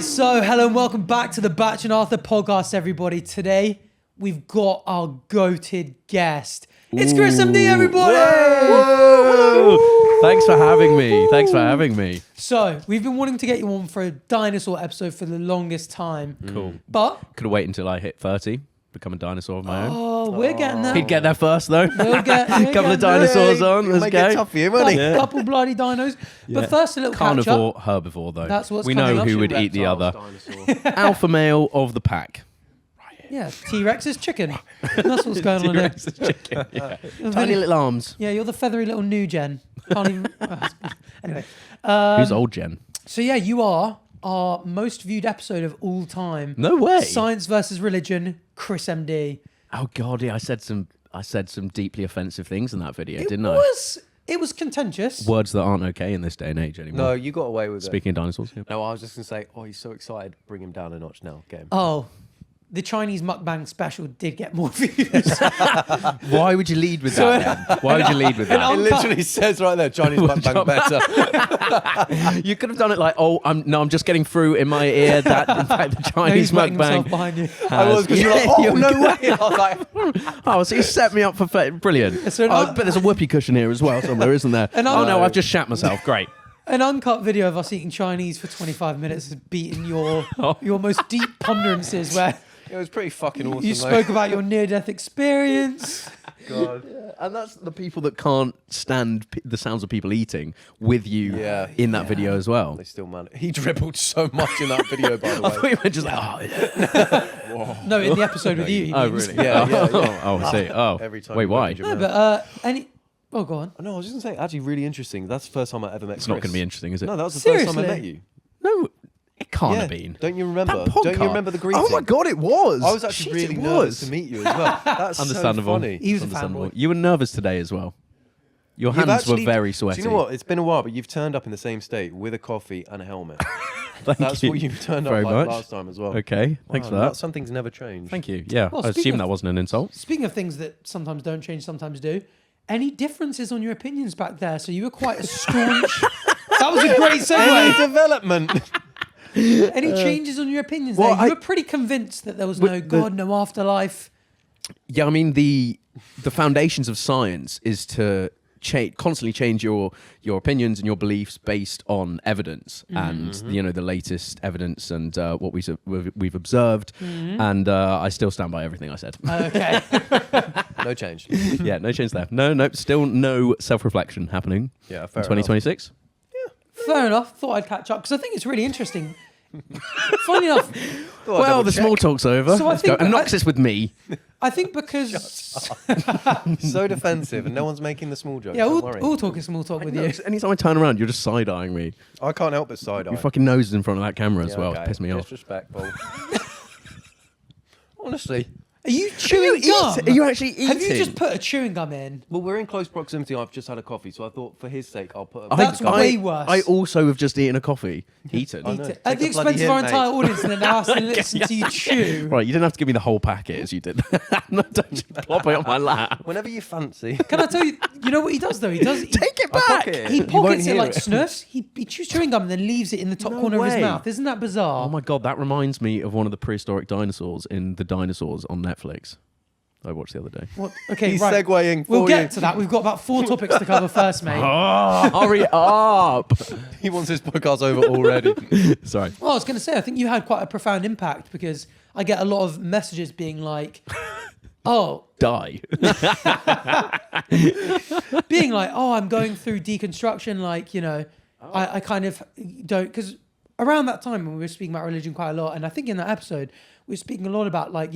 Right, so hello and welcome back to the Bach and Arthur podcast, everybody. Today, we've got our goated guest. It's ChrisMD, everybody! Whoa! Thanks for having me. So, we've been wanting to get you on for a dinosaur episode for the longest time. Cool. But... Could have waited until I hit 30, become a dinosaur of my own. Oh, we're getting there. He'd get there first, though. We'll get a couple of dinosaurs on. Let's Make go. it tough for you, won't he? Couple bloody dinos. But first, a little Carnivore, catch-up. herbivore, though. That's what's we coming know up. who would eat the other. Alpha male of the pack. Yeah, T-Rex is chicken. That's what's going on there. Chicken, yeah. Tiny little arms. Yeah, you're the feathery little new gen. Can't even... Anyway. Who's old Jen? So yeah, you are our most viewed episode of all time. No way. Science versus religion, ChrisMD. Oh God, yeah, I said some deeply offensive things in that video, didn't It was contentious. Words that aren't okay in this day and age anymore. No, you got away with it. Speaking of dinosaurs. Yeah. No, I was just going to say, he's so excited. Bring him down a notch now. Get him. Oh, the Chinese mukbang special did get more views. Why would you lead with that? Then? Why would you lead with that? It literally says right there, Chinese mukbang better. You could have done it like, I'm just getting through in my ear that in fact the Chinese mukbang behind you. I was because you're like, no way. I was like, oh, so you set me up for brilliant. So But there's a whoopee cushion here as well somewhere, isn't there? Oh no, I've just shat myself. Great. An uncut video of us eating Chinese for 25 minutes has beaten your most deep ponderances where it was pretty fucking awesome. you spoke about your near-death experience. God. Yeah, and that's the people that can't stand the sounds of people eating with you in that video as well. They still man. He dribbled so much in that video, by the I thought way. you were just like, oh yeah. No, in the episode with you. Oh really? Yeah. Oh, I see. Oh, Every time wait, you why? opened your No, mouth. but Oh, go on. No, I was just going to say, actually really interesting. That's the first time I ever met It's Chris. not going to be interesting, is it? No, that was the first time I Seriously? met you. No, it can't have been. Don't you remember? That podcast. Don't you remember the greeting? Oh my God, it was. I was actually really nervous to meet you as well. That's Understandable. So funny. He was a Understandable. fanboy. You were nervous today as well. Your You've hands were actually- very sweaty. Do you know what? It's been a while, but you've turned up in the same state with a coffee and a helmet. That's what you've turned up very like much. last time as well. Okay, thanks for that. Something's never changed. Thank you. Yeah, Well, I speaking assume of- that wasn't an insult. Speaking of things that sometimes don't change, sometimes do, any differences on your opinions back there? So you were quite a staunch... That was a great Any segue. development? Any changes on your opinions well, there? You were pretty convinced that there was no God, no afterlife. Yeah, I mean the foundations of science is to constantly change your opinions and your beliefs based on evidence and the latest evidence and what we've observed, and I still stand by everything I said. Okay. No change. Yeah, no change there. No, still no self-reflection happening. Yeah, in fair 2026. Fair enough. Thought I'd catch up because I think it's really interesting. Funny enough, Well, the small talk's over. So I Let's go. think- And knocks this with me. I think because So defensive, and no one's making the small jokes. yeah, don't worry. all talk is small talk with you. Anytime I turn around, you're just side-eyeing me. I can't help but side eye. Your fucking nose is in front of that camera as well. Okay. Piss me off. Disrespectful. Honestly. Are you chewing gum? Are you actually eating? Have you just put a chewing gum in? Well, we're in close proximity. I've just had a coffee, so I thought for his sake, I'll put a... That's way worse. I also have just eaten a coffee. Eaten. I know. At Take the a bloody expense of our hint, entire mate. audience, and then now has to listen to you chew. Right, you didn't have to give me the whole packet as you did. No, don't just plop it on my lap. Whenever you fancy. Can I tell you? You know what he does though? He does. Take it I back. pocket it. He You won't pockets it hear like it. Snurfs. He chews chewing gum and then leaves it in the top No corner of way. his mouth. Isn't that bizarre? Oh my God, that reminds me of one of the prehistoric dinosaurs in the Dinosaurs on Netflix. I watched the other day. What? Okay, He's right. segueing for We'll you. get to that. We've got about 4 topics to cover first, mate. Hurry up! He wants his podcast over already. Sorry. Well, I was going to say, I think you had quite a profound impact because I get a lot of messages being like, oh, Die. being like, oh, I'm going through deconstruction. Like, I kind of don't, because around that time when we were speaking about religion quite a lot, and I think in that episode, we were speaking a lot about like,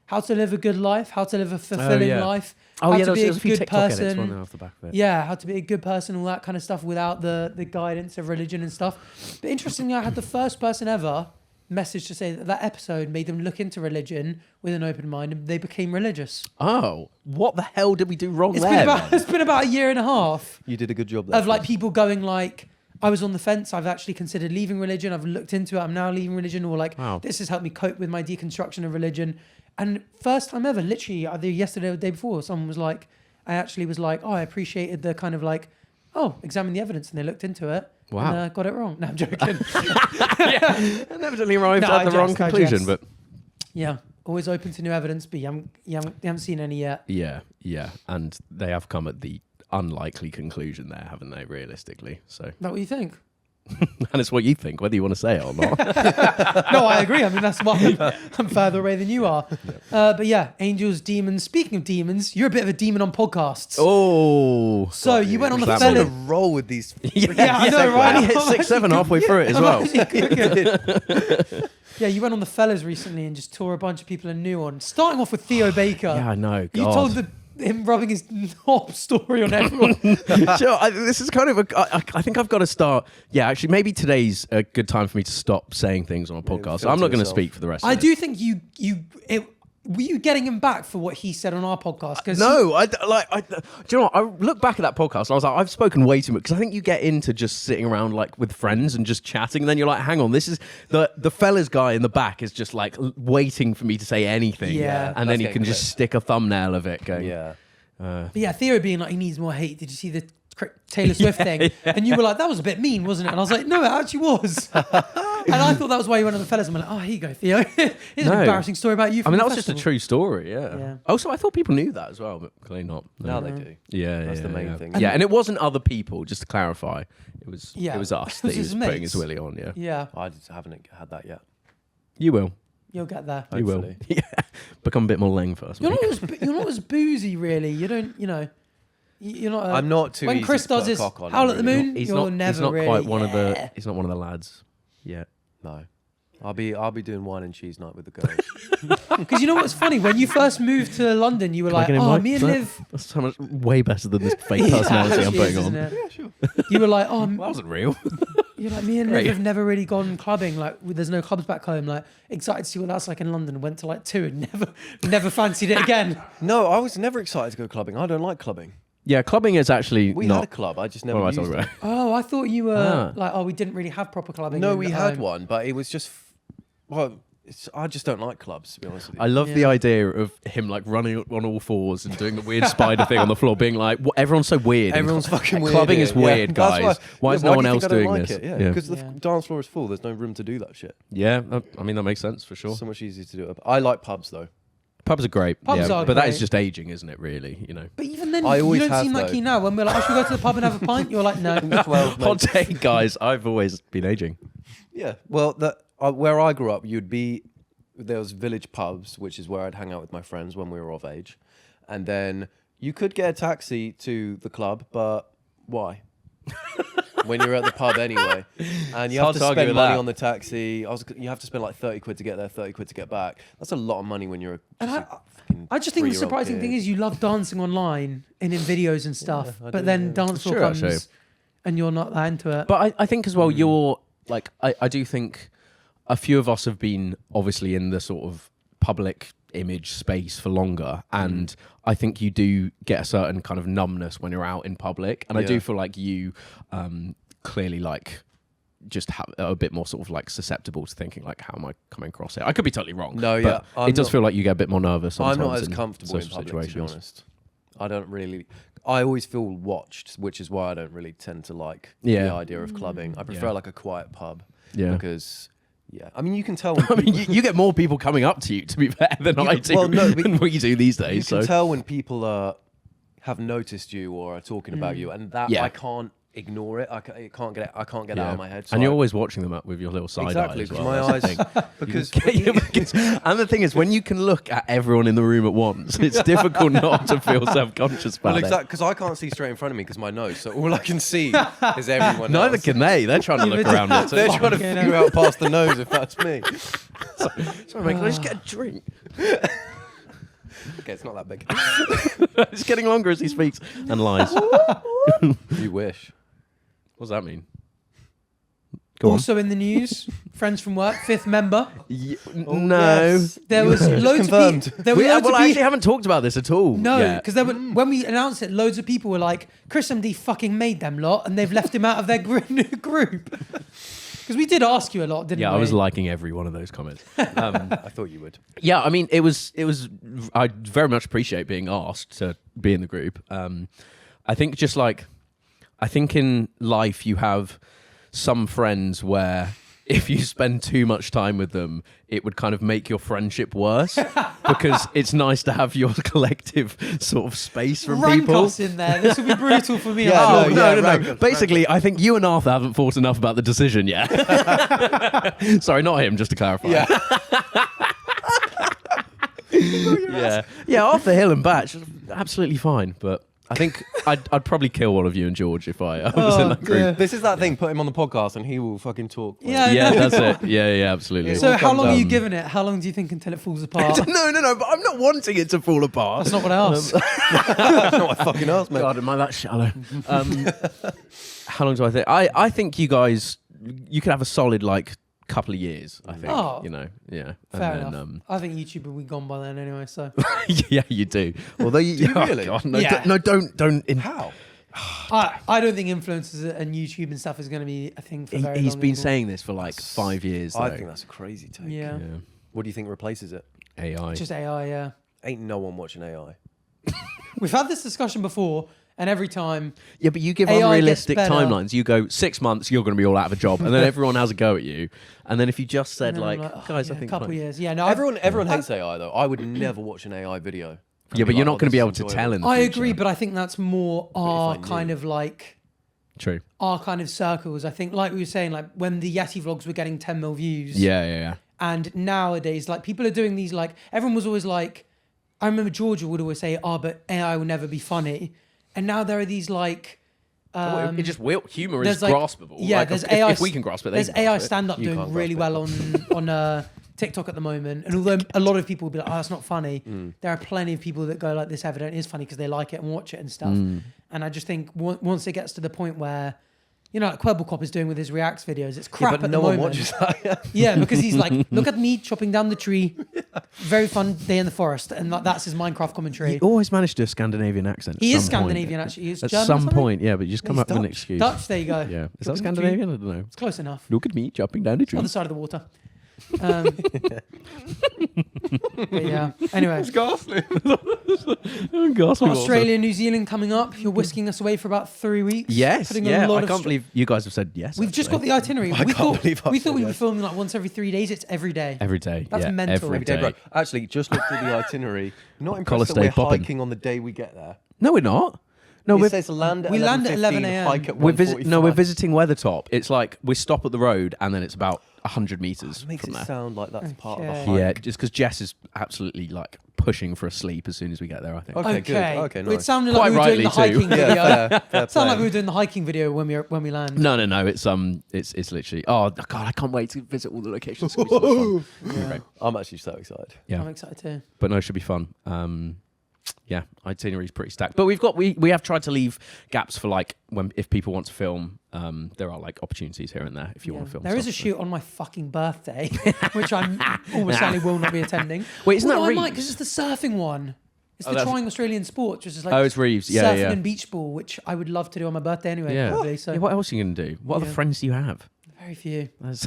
how to live a good life, how to live a fulfilling life, how to be a good person. off the back of it. Yeah, how to be a good person, all that kind of stuff without the guidance of religion and stuff. But interestingly, I had the first person ever message to say that episode made them look into religion with an open mind and they became religious. Oh, what the hell did we do wrong It's there? been about a year and a half You did a good job there. of like people going like, I was on the fence, I've actually considered leaving religion, I've looked into it, I'm now leaving religion, or like, Wow. this has helped me cope with my deconstruction of religion. And first time ever, literally either yesterday or the day before, someone was like, I actually was like, oh, I appreciated the kind of like, oh, examine the evidence, and they looked into it. Wow. And, got it wrong. No, I'm joking. And evidently arrived No, at the wrong I conclusion, jest. but Yeah, always open to new evidence, but you haven't seen any yet. yeah, and they have come at the unlikely conclusion there, haven't they? Realistically, so Is that what you think? and it's what you think, whether you want to say it or not. No, I agree. I mean, that's why I'm further away than you are. But yeah, angels, demons. Speaking of demons, you're a bit of a demon on podcasts. Oh, So you went on the That On a fella. roll with these. Yeah, I know, right? And he hit 6-7 halfway through it as well. Yeah, you went on the fellas recently and just tore a bunch of people a new one. Starting off with Theo Baker. Yeah, I know. You God. told him rubbing his knob story on everyone. Sure, this is kind of I think I've got to start. Yeah, actually, maybe today's a good time for me to stop saying things on a podcast. filter I'm not going to yourself. speak for the rest of I it. do think were you getting him back for what he said on our podcast? 'Cause No, do you know what? I look back at that podcast and I was like, I've spoken way too much because I think you get into just sitting around like with friends and just chatting, and then you're like, hang on, this is the fellas guy in the back is just like waiting for me to say anything, Yeah. and then That's he can getting just stick a thumbnail of it going, Yeah. But yeah, Theo being like, he needs more hate. Did you see the Taylor Swift thing? And you were like, that was a bit mean, wasn't it? And I was like, no, it actually was. And I thought that was why you went on the fellas. And I'm like, oh, here you go, Theo. Here's an No. embarrassing story about you. I From mean, the that was just a festival. true story, yeah. Also, I thought people knew that as well, but clearly not. Now they do. Yeah, That's the main yeah. thing. Yeah, and it wasn't other people, just to clarify. It was Yeah. it was us It that was he was his putting mates. his willy on, yeah. Yeah, I just haven't had that yet. You will. you'll get there. You will. Hopefully. Yeah. Become a bit more leng first. You're mate. not as boozy, really. You don't, you're not. I'm not too When easy Chris to does put a his cock on, Howl at the really. Moon, He's you're not. never He's not really. quite one of the. Yeah. He's not one of the lads. Yeah. No. I'll be doing wine and cheese night with the girls. Because you know what's funny? When you first moved to London, you were like, "Oh, me and Liv." That's so much way better than this fake personality I'm actually putting is, on. isn't it? Yeah, sure. You were like, "Oh, That wasn't real. you're like me and Great. Liv have never really gone clubbing. Like, there's no clubs back home. Like, excited to see what that's like in London. Went to like 2 and never fancied it again." No, I was never excited to go clubbing. I don't like clubbing. Yeah, clubbing is actually We not. had a club. I just never What am I used talking it. about? Oh, I thought you were Ah. like, "Oh, we didn't really have proper clubbing." No, in we at had home. one, but it was just. Well, I just don't like clubs, to be honest with you. I love the Yeah. idea of him like running on all fours and doing the weird spider thing on the floor, being like, "What? Everyone's so weird. Everyone's fucking weird. Clubbing here. is weird, That's guys. Why is yeah, no do one you else think I don't doing like this? It? Yeah, Yeah. because the Yeah. dance floor is full. There's no room to do that shit. Yeah, I mean that makes sense for sure. So much easier to do it. I like pubs though. Pubs are great. Pubs yeah, are but that is great. just aging, isn't it? Really, you know. But even then, I you always don't have, seem like though. you now. When we're like, "Oh, should we go to the pub and have a pint?" You're like, "No." 12 Hot mates. take, guys. I've always been aging. Yeah. Well, where I grew up, there was village pubs, which is where I'd hang out with my friends when we were of age, and then you could get a taxi to the club, but why? When you're at the pub anyway, and you have hard to to argue spend with money that. on the taxi. You have to spend like 30 quid to get there, 30 quid to get back. That's a lot of money when you're. And Just a fucking I just think the 3-year-old surprising kid. thing is you love dancing online and in videos and stuff, I but do, then yeah. dance floor true, comes actually. and you're not that into it. But I think as well, you're like, I do think a few of us have been obviously in the sort of public image space for longer, and I think you do get a certain kind of numbness when you're out in public, and I do Yeah. feel like you clearly like just have a bit more sort of like susceptible to thinking like, how am I coming across here? I could be totally wrong. No, but yeah, I'm it does not- feel like you get a bit more nervous. I'm Sometimes not as in comfortable in social public, to be situations. honest. I don't really. I always feel watched, which is why I don't really tend to like Yeah. the idea of clubbing. I prefer Yeah. like a quiet pub. Yeah. Because, yeah, I mean, you can tell. When I mean, people- you get more people coming up to you, to be fair, than I do, well, no, but than we do these you days. can So tell when people have noticed you or are talking about you, and that Yeah. I can't ignore it. I can't get it. I can't get it out of my head. So and you're I- always watching them up with your little side exactly eye as because well. my That's the eyes thing. because And the thing is, when you can look at everyone in the room at once, it's difficult not to feel self-conscious about well, it. exactly because I can't see straight in front of me because my nose. So all I can see is everyone. Neither else. can they. They're trying to look around it. They're too. trying to figure out past the nose if that's me. Sorry, mate, can I just get a drink? Okay, it's not that big. It's getting longer as he speaks and lies. You wish. What does that mean? Go Also in the news, friends from work, 5th member. No. yes. There was Just loads confirmed. of people. There were We, loads well, of I people. actually haven't talked about this at all. No, yet. because when we announced it, loads of people were like, ChrisMD fucking made them lot, and they've left him out of their group. Because we did ask you a lot, didn't we? Yeah, I was liking every one of those comments. I thought you would. Yeah, I mean, it was. I very much appreciate being asked to be in the group. I think just like, I think in life you have some friends where if you spend too much time with them, it would kind of make your friendship worse because it's nice to have your collective sort of space from Rank people. us in there. This will be brutal for me. Yeah, Oh, no, no. rank us, Basically, I think you and Arthur haven't thought enough about the decision yet. Sorry, not him, just to clarify. Yeah. Yeah, Arthur Hill and Batch, absolutely fine. But I think I'd probably kill one of you and George if I was in that group. dear. This is that thing. Put him on the podcast, and he will fucking talk. mate. Yeah. Yeah, that's it. Yeah, absolutely. Yeah. So All how comes long are you down. giving it? How long do you think until it falls apart? No, but I'm not wanting it to fall apart. That's not what I asked. That's not what I fucking asked, mate. God, am I that shallow? How long do I think? I think you guys, you could have a solid couple of years. I think. Oh. Yeah. Fair and enough. I think YouTube will be gone by then anyway. So yeah, you do. Although you, you really? God, no, Yeah. don't. How? I don't think influencers and YouTube and stuff is going to be a thing for very long. He's been anymore. saying this for 5 years. I though. think that's a crazy take. Yeah. Yeah. What do you think replaces it? AI. Just AI. Yeah. Ain't no one watching AI. We've had this discussion before, and every time Yeah, but you give AI unrealistic gets better. timelines. You go 6 months, you're going to be all out of a job, and then everyone has a go at you. And then if you just said and then I'm guys, yeah, I think a couple like- years. Yeah. No. Everyone hates AI though. I would never watch an AI video. Yeah, but you're not going to be able to to tell in the I future. agree, but I think that's more if I our knew. kind of True. our kind of circles. I think, like we were saying, when the Yeti vlogs were getting 10 mil views. Yeah. And nowadays, people are doing these, everyone was always I remember Georgia would always say, but AI will never be funny. And now there are these it just will. Humor is there's, graspable. Yeah, there's AI. If we can grasp it, they there's can AI grasp it. stand-up You doing can't really grasp well on TikTok at the moment. And although a lot of people will be like, oh, that's not funny, there are plenty of people that go this evident is funny because they like it and watch it and stuff. And I just think once it gets to the point where, like Quebblecop is doing with his reacts videos, it's crap but at no the one moment. watches that. Yeah, because he's look at me chopping down the tree. Very fun day in the forest. And that's his Minecraft commentary. He always managed to do a Scandinavian accent. He at is some point. Scandinavian, actually. He's At German or some something? point, yeah, but you just come He's up with an Dutch. excuse. Dutch, there you go. Yeah. Is that Chopping the tree. Scandinavian? I don't know. It's close enough. Look at me chopping down a tree. Other side of the water. But yeah. Anyway, Ghastly. Australia, New Zealand coming up. You're whisking us away for about 3 weeks. Yes, Putting a yeah. lot I of can't believe you guys have said yes. We've just got actually. the itinerary. I can't believe I we thought said we'd be yes. filming once every 3 days. It's every day. Every day. That's yeah, mental. Every Every Day, day. bro. Actually, just looked at the itinerary. Not impressed Collar that we're stay popping. hiking on the day we get there. No, we're not. No, It we're says land at we land at 11:15, 11 a.m. hike at we're 1:45. visiting Weathertop. It's we stop at the road and then it's about 100 meters It makes from it there. sound like that's part of a Okay. hike. Yeah, just because Jess is absolutely pushing for a sleep as soon as we get there. I think. Okay, good. Okay, Well, it nice. sounded Quite like we were doing the rightly too. hiking video. Yeah, fair It sounded like play. we were doing the hiking video when we land. No. It's literally. Oh God, I can't wait to visit all the locations. It's gonna be so much fun. Yeah. I'm actually so excited. Yeah, I'm excited too. but no, it should be fun. Yeah, itinerary's pretty stacked. But we have tried to leave gaps for if people want to film. There are opportunities here and there if you want to film. There is a stuff, so. shoot on my fucking birthday, which I'm almost certainly will not be attending. Wait, isn't that I might Reeves? because it's the surfing one. It's Oh, the that's- Trying Australian Sports, which is Oh, it's Reeves. Yeah, surfing yeah. and beach ball, which I would love to do on my birthday anyway. Yeah. Probably. So Yeah, what else are you going to do? What other Yeah. friends do you have? very few. That's,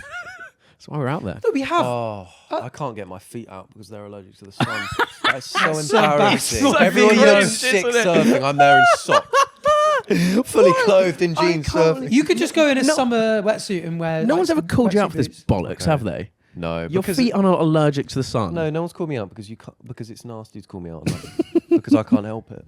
that's why we're out there. No, we have. Oh, I can't get my feet out because they're allergic to the sun. That's so That's so bad. embarrassing. So Everyone cringe, knows sick isn't it? surfing. I'm there in socks. Fully clothed in jeans surfing. You could just go in a summer wetsuit and wear. No one's ever called you out wetsuit for this boots. bollocks, Okay. have they? No, Your because feet are not allergic to the sun. No one's called me out because because it's nasty to call me out on that. Because I can't help it,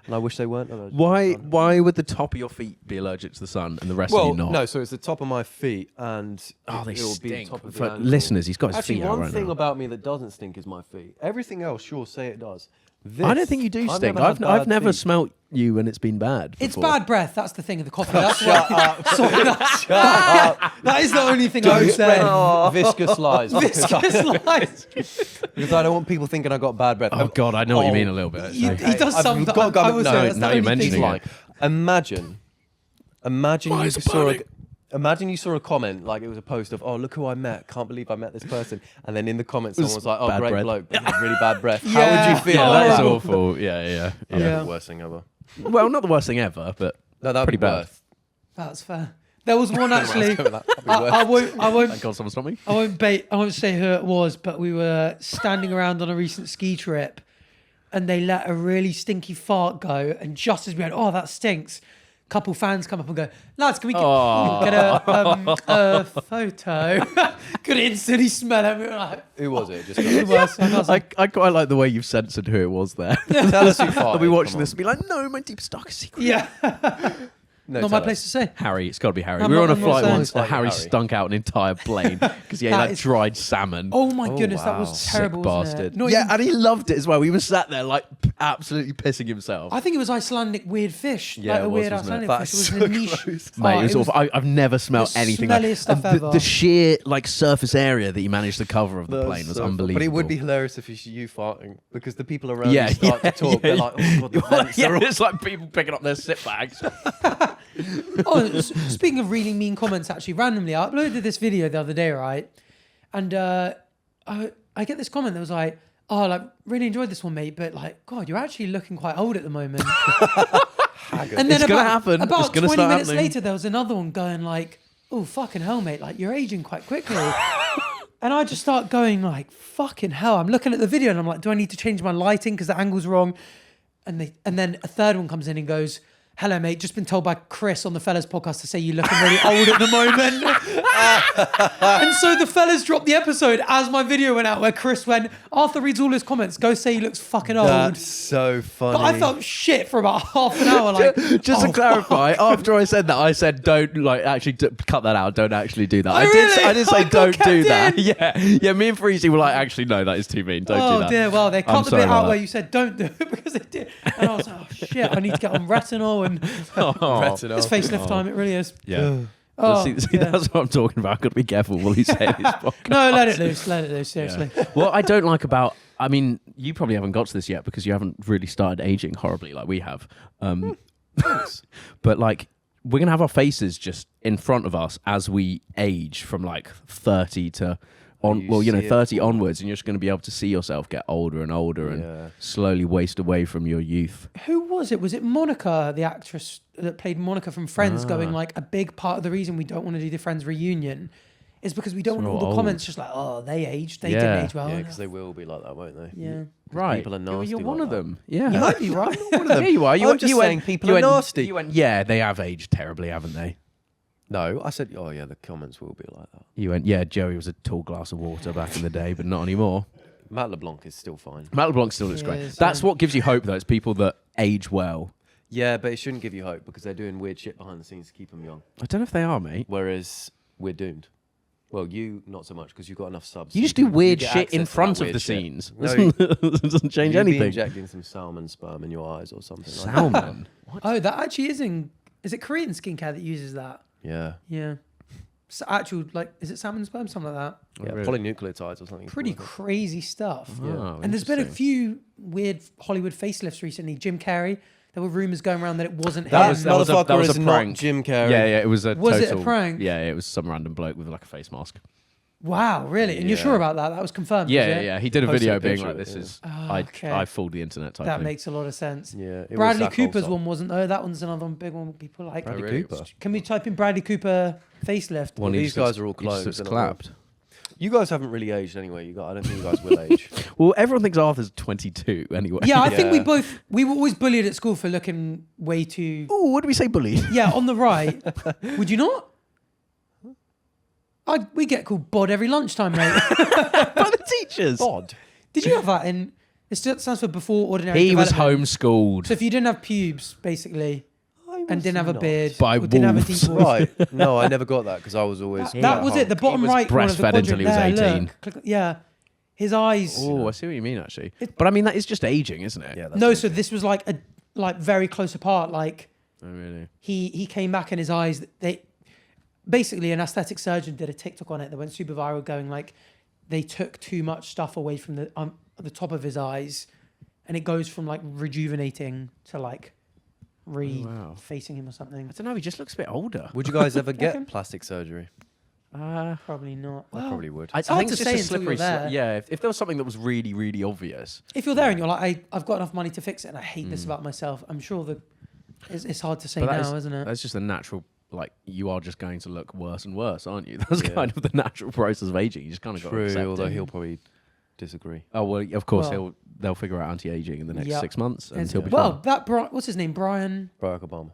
and I wish they weren't allergic. to Why? the sun. Why would the top of your feet be allergic to the sun and the rest of Well, you not? no. So it's the top of my feet, and Oh, they it'll be the stink. top of the For ankle. listeners, he's got his Actually, feet out one right thing now. about me that doesn't stink is my feet. Everything else, sure, say it does. This, I don't think you do I've stink. never had I've bad never feet. smelt you when it's been bad. It's before. bad breath. That's the thing of the coffee. That's Shut why. up. Sorry, that is the only thing I would say. Viscous lies. Viscous lies. Because I don't want people thinking I got bad breath. Oh God, I know what you mean a little bit. He actually. does I've some. got to go- I will no, say that's now the you're only thing. mentioning Like, imagine you saw a, imagine you saw a comment like it was a post of, oh, look who I met, can't believe I met this person, and then in the comments someone was like, oh, bad great breath. bloke, but he has really bad breath. Yeah. How would you feel? Yeah, that is Oh. awful. Yeah. Yeah. Worst thing ever. Well, not the worst thing ever, but No, that'd pretty be bad. worse. That's fair. There was one actually. That'd be I worse. won't. Thank God someone stopped me. I won't say who it was, but we were standing around on a recent ski trip, and they let a really stinky fart go, and just as we went, oh, that stinks, couple fans come up and go, lads, can we get a photo? Could instantly smell it. We were like, Who was it? Just who was? I was like, I quite like the way you've censored who it was there. tell us who farted. I'll be watching come this and be like, no, my deepest darkest secret. yeah. No, Not tell my place us. to say. Harry, it's got to be Harry. I'm We were not- on a I'm not flight saying. once and It's like Harry Harry. stunk out an entire plane because he ate That like is- dried salmon. Oh my Oh, goodness, that wow. was Sick terrible. Wasn't it? bastard. Not Yeah, even- and he loved it as well. He was sat there like absolutely pissing himself. I think it was Icelandic weird fish. Yeah, like it a was, weird wasn't it? Icelandic That's fish. It was so a niche. close. Mate, Oh, it was awful. I've never smelled the anything like smelliest stuff and ever. the sheer like surface area that you managed to cover of the That's plane was so fun. unbelievable. But it would be hilarious if it's you farting because the people around Yeah, you start yeah, to talk. yeah, They're like, oh god, the vents yeah, are all. it's like people picking up their zip bags. Speaking of really mean comments, actually, randomly, I uploaded this video the other day, right? And I get this comment that was like, oh, like, really enjoyed this one, mate, but like, God, you're actually looking quite old at the moment. And then It's gonna happen. It's about gonna 20 start minutes happening. later, there was another one going like, oh, fucking hell, mate, like, you're aging quite quickly. And I just start going like, fucking hell. I'm looking at the video and I'm like, do I need to change my lighting because the angle's wrong? And then a third one comes in and goes, hello, mate, just been told by Chris on the Fellas podcast to say you're looking really old at the moment. And so the Fellas dropped the episode as my video went out where Chris went, Arthur reads all his comments, go say he looks fucking old. That's so funny. But I felt shit for about half an hour. Like, Just oh, to clarify, after I said that, I said don't like actually cut that out. Don't actually do that. Oh, I really? did I say got don't kept do that. in. Yeah. Me and Freezy were like, actually, no, that is too mean. Don't do Oh that. dear, well they I'm cut the sorry bit about out where that. you said don't do it because it did. And I was like, oh shit, I need to get on retinol and Retinol. it's facelift time, it really is. Yeah. Oh, see, yeah. that's what I'm talking about. I've got to be careful what you say. in this podcast. No, let it loose, seriously. What I don't like about, I mean, you probably haven't got to this yet because you haven't really started aging horribly like we have. But like, we're going to have our faces just in front of us as we age from like 30 to on, You see it 30 onwards, and you're just going to be able to see yourself get older and older Yeah. and slowly waste away from your youth. Who was it? Was it Monica, the actress that played Monica from Friends, going like, a big part of the reason we don't want to do the Friends reunion is because we don't want we're all the all comments just like, oh, they aged, they Yeah. didn't age well. Yeah, because they will be like that, won't they? Yeah. Right. People are nasty You're one like of that. them. Yeah. You might be right. Yeah, you are. I'm just saying people are nasty. You went, yeah, they have aged terribly, haven't they? No, I said, oh yeah, the comments will be like that. You went, yeah, Joey was a tall glass of water back in the day, but not anymore. Matt LeBlanc is still fine. Matt LeBlanc still looks He great. is, That's yeah. what gives you hope, though. It's people that age well. Yeah, but it shouldn't give you hope because they're doing weird shit behind the scenes to keep them young. I don't know if they are, mate. Whereas we're doomed. Well, you not so much because you've got enough subs. You just do weird get shit in access to front that of the weird shit. scenes. No, It doesn't change you'd be anything. injecting some salmon sperm in your eyes or something. Salmon. Oh, that actually is it Korean skincare that uses that? Yeah. Yeah. So actual, like, is it salmon sperm? Something like that. Yeah, really? polynucleotides or something. Pretty called, I think. crazy stuff. Oh, And there's been a interesting. few weird Hollywood facelifts recently. Jim Carrey, there were rumors going around that it wasn't That him. was that was a motherfucker is not prank. Jim Carrey. Yeah, it was a Was it a total... prank? Yeah, it was some random bloke with like a face mask. Wow, really? And you're Yeah. sure about that? That was confirmed. was Yeah, it? yeah. He did a Posted video a being picture like, of it, this yeah. is... Oh, okay. I fooled the internet type That thing. makes a lot of sense. Yeah. it was Bradley Zach Cooper's Olson. one wasn't though. That one's another one, big one. People like. Bradley really? Cooper. Can we type in Bradley Cooper facelift? One, Well, he these just guys looks- are all he just clones, looks they're not clapped. You guys haven't really aged anyway. I don't think you guys will age. Well, everyone thinks Arthur's 22 anyway. Yeah, I think Yeah. we were always bullied at school for looking way too. Oh, what did we say, bully? Yeah, on the right. Would you not? We get called bod every lunchtime, mate. By the teachers. Bod. Did you have that in? It stands for before ordinary. He was development. homeschooled. So if you didn't have pubes, basically, and didn't have a not. beard, By or didn't have a wolves. deep voice, Right. No, I never got that because I was always. that was it. The bottom was right corner of the breastfed until quadrant he was there, 18. look. Click- yeah, his eyes. Oh, I see what you mean, actually. But I mean, that is just aging, isn't it? Yeah. That's No, it. so this was like very close apart. Like Oh, really? he came back and his eyes. They basically an aesthetic surgeon did a TikTok on it that went super viral, going like they took too much stuff away from the top of his eyes, and it goes from like rejuvenating to like wow. facing him or something. I don't know. He just looks a bit older. Would you guys ever Reckon? get plastic surgery? Probably not. I probably would. I hard think to it's say just a until you're slippery there. Yeah, if there was something that was really, really obvious. If you're there and you're like, I've got enough money to fix it, and I hate this about myself, I'm sure it's hard to say But that now, is- isn't it? That's just a natural, like, you are just going to look worse and worse, aren't you? That's Yeah. kind of the natural process of aging. You just kind of got to True, accept although it. he'll probably disagree. Oh, well, of course, Well- they'll figure out anti-aging in the next Yep. 6 months, and he'll be Well, fine. that what's his name, Brian? Barack Obama.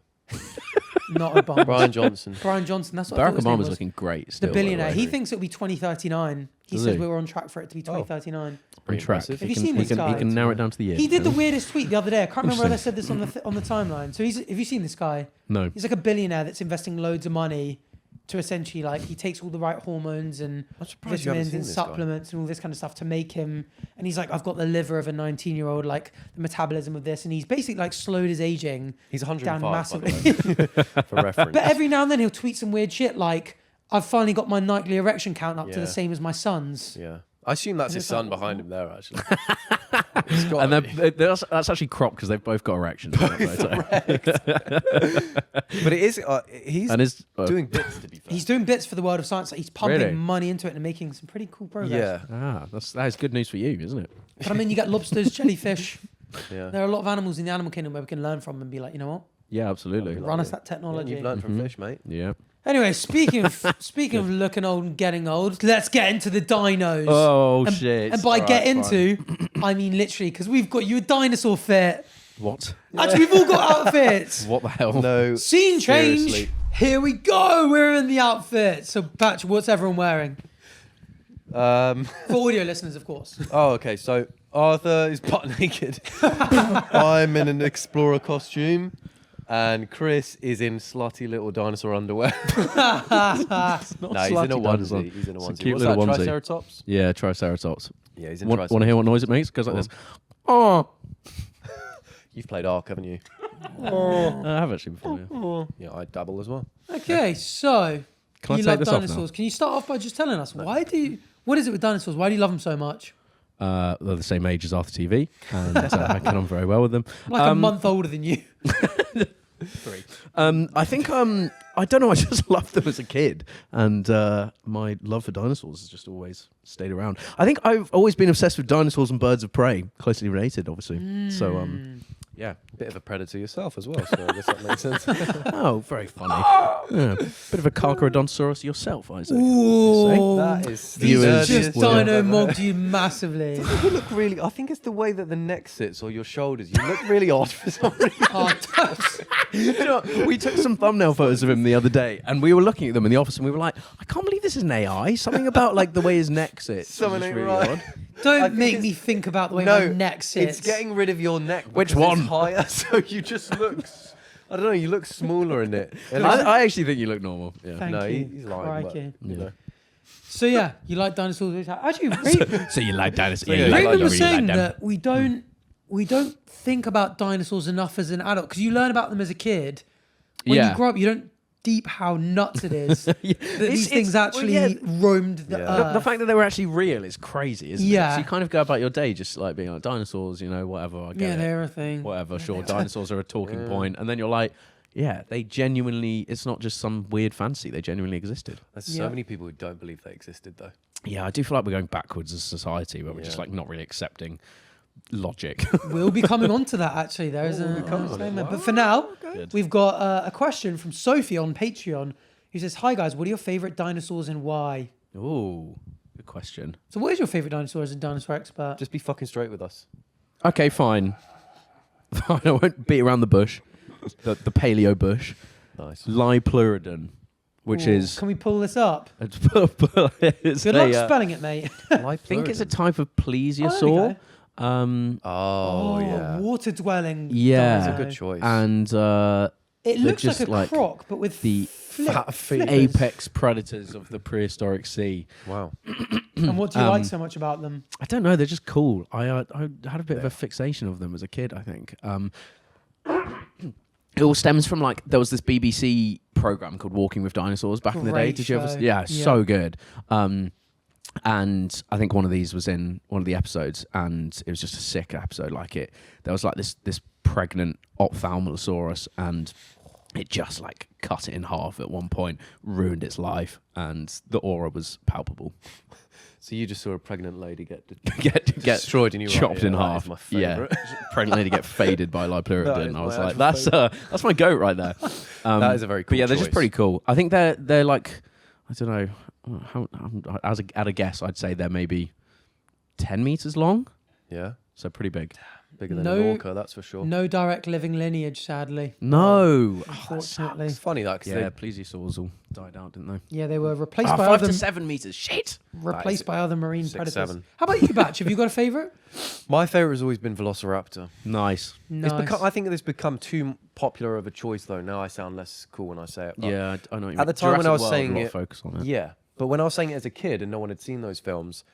Not Obama. Brian Johnson. Brian Johnson. That's what I Barack thought his name Obama's was. looking great. The Still, by billionaire. way. He thinks it'll be 2039. He Does says he? we're on track for it to be 2039. on Pretty track. impressive. Have He you seen he this guy? He can narrow it down to the year. He did the can weirdest tweet the other day. I can't remember whether I said this Interesting. on the timeline. So have you seen this guy? No. He's like a billionaire that's investing loads of money to essentially like he takes all the right hormones and I'm surprised you haven't vitamins seen and this guy. supplements and all this kind of stuff to make him. And he's like, I've got the liver of a 19-year-old, like the metabolism of this, and he's basically like slowed his aging He's down 105, by massively. the way, for reference. But every now and then he'll tweet some weird shit like, I've finally got my nightly erection count up to Yeah. the same as my son's. Yeah. I assume that's And his it's like, son behind him there, actually. And that's actually cropped because they've both got erections. in that photo. But it is, he's And his doing bits, to be fair. He's doing bits for the world of science. Like he's pumping Really? money into it and making some pretty cool progress. Yeah. that is good news for you, isn't it? But I mean, you get lobsters, jellyfish. Yeah. There are a lot of animals in the animal kingdom where we can learn from and be like, you know what? Yeah, absolutely. Lovely. Run us that Yeah, technology. you've learned from fish, mate. Yeah. Anyway, speaking of looking old and getting old, let's get into the dinos. Oh and, shit! And by All get right, into, I mean literally, because we've got you a dinosaur fit. What? Actually, we've all got outfits. What the hell? No. Scene change. Seriously. Here we go. We're in the outfit. So, Patch, what's everyone wearing? For audio listeners, of course. Oh, okay. So Arthur is butt naked. I'm in an explorer costume. And Chris is in slutty little dinosaur underwear. No, he's in a slutty dinosaur. onesie. He's in a It's a onesie. cute What's little that, onesie. Triceratops? Yeah, Triceratops. Yeah, he's in Want Triceratops. to hear what noise it makes? It goes like Go this. Oh, You've played Ark, haven't you? I have actually before. Yeah. Yeah, I dabble as well. Okay, so Can I you take love this off now? dinosaurs. Can you start off by just telling us what is it with dinosaurs? Why do you love them so much? They're the same age as ArthurtV, and I get on very well with them. I'm like a month older than you. 3. I think I don't know. I just loved them as a kid, and my love for dinosaurs has just always stayed around. I think I've always been obsessed with dinosaurs and birds of prey, closely related, obviously. So yeah. Bit of a predator yourself as well, so I guess that makes sense. Oh, very funny. Yeah. Bit of a Carcharodontosaurus yourself, Isaac. Ooh, That is the Viewers he's just nerdiest thing I've dino ever mogged you massively. You look really. I think it's the way that the neck sits or your shoulders. You look really odd for some reason. Oh, don't- You know, we took some thumbnail photos of him the other day, and we were looking at them in the office, and we were like, I can't believe this is an AI. Something about like the way his neck sits. is Something just ain't really right. odd. don't think make it's- me think about the way No, my neck sits. It's getting rid of your neck. Which because it's one? higher, so you just look. I don't know. You look smaller in it. I actually think you look normal. Yeah. Thank no, you. he's lying. But, Crikey. you know. So yeah, you like dinosaurs. Actually, Ray, So you like dinosaurs? Yeah, you Raymond you was really saying like them. that we don't think about dinosaurs enough as an adult because you learn about them as a kid. When Yeah. you grow up, you don't deep how nuts it is that these things well, actually yeah. roamed the Yeah. earth. The fact that they were actually real is crazy, isn't it? Yeah. So you kind of go about your day just like being like dinosaurs, you know, whatever. I get yeah, it. they're a thing. Whatever, sure. Dinosaurs are a talking point, and then you're like, yeah, they genuinely. It's not just some weird fantasy. They genuinely existed. There's Yeah. so many people who don't believe they existed, though. Yeah, I do feel like we're going backwards as a society, where we're just Yeah. like not really accepting logic. We'll be coming on to that actually. There is Oh, we'll be a coming on it. statement. But for now, Good. we've got a question from Sophie on Patreon who says, "Hi guys, what are your favorite dinosaurs and why?" Ooh, good question. So, what is your favorite dinosaur as a dinosaur expert? Just be fucking straight with us. Okay, fine. Fine, I won't beat around the bush. The paleo bush. Nice. Lipleurodon, which Ooh, is Can we pull this up? it's Good luck a, spelling it, mate. I think it's a type of Oh, there we plesiosaur. go. Oh, yeah. Water dwelling. Yeah. That's a dino. good choice. And It they're looks just like a like croc, but with the fat feet. flippers. apex predators of the prehistoric sea. Wow. And what do you like so much about them? I don't know. They're just cool. I had a bit of a fixation of them as a kid. I think it all stems from like there was this BBC program called Walking with Dinosaurs back in the day. Great Did you ever? show. Yeah, Yeah. so good. And I think one of these was in one of the episodes, and it was just a sick episode. Like it, there was like this pregnant ophthalmosaurus, and it just like cut it in half at one point, ruined its life, and the aura was palpable. So you just saw a pregnant lady get get destroyed and you were like, chopped in yeah, that half. is my favourite. Yeah, pregnant lady get faded by That Lipleurodon. is I was my like, actual that's my goat right there. That is a very cool But yeah, they're just choice. pretty cool. I think they're like, I don't know, at a guess, I'd say they're maybe 10 meters long. Yeah. so pretty big. Bigger than No- an orca, that's for sure. No direct living lineage, sadly. No, Unfortunately. It's funny that because yeah, plesiosaurs all died out, didn't they? Yeah, they were replaced Oh, by 5 other to 7 meters. Shit. replaced by other marine 6, predators. 7. How about you, Batch? Have you got a favourite? my favorite has always been Velociraptor. Nice. Nice. It's become, I think it's become too popular of a choice though. Now I sound less cool when I say it. but- Yeah, I know. What you At the mean. time when I was Jurassic World, saying a lot of it- focus on it. Yeah, but when I was saying it as a kid and no one had seen those films,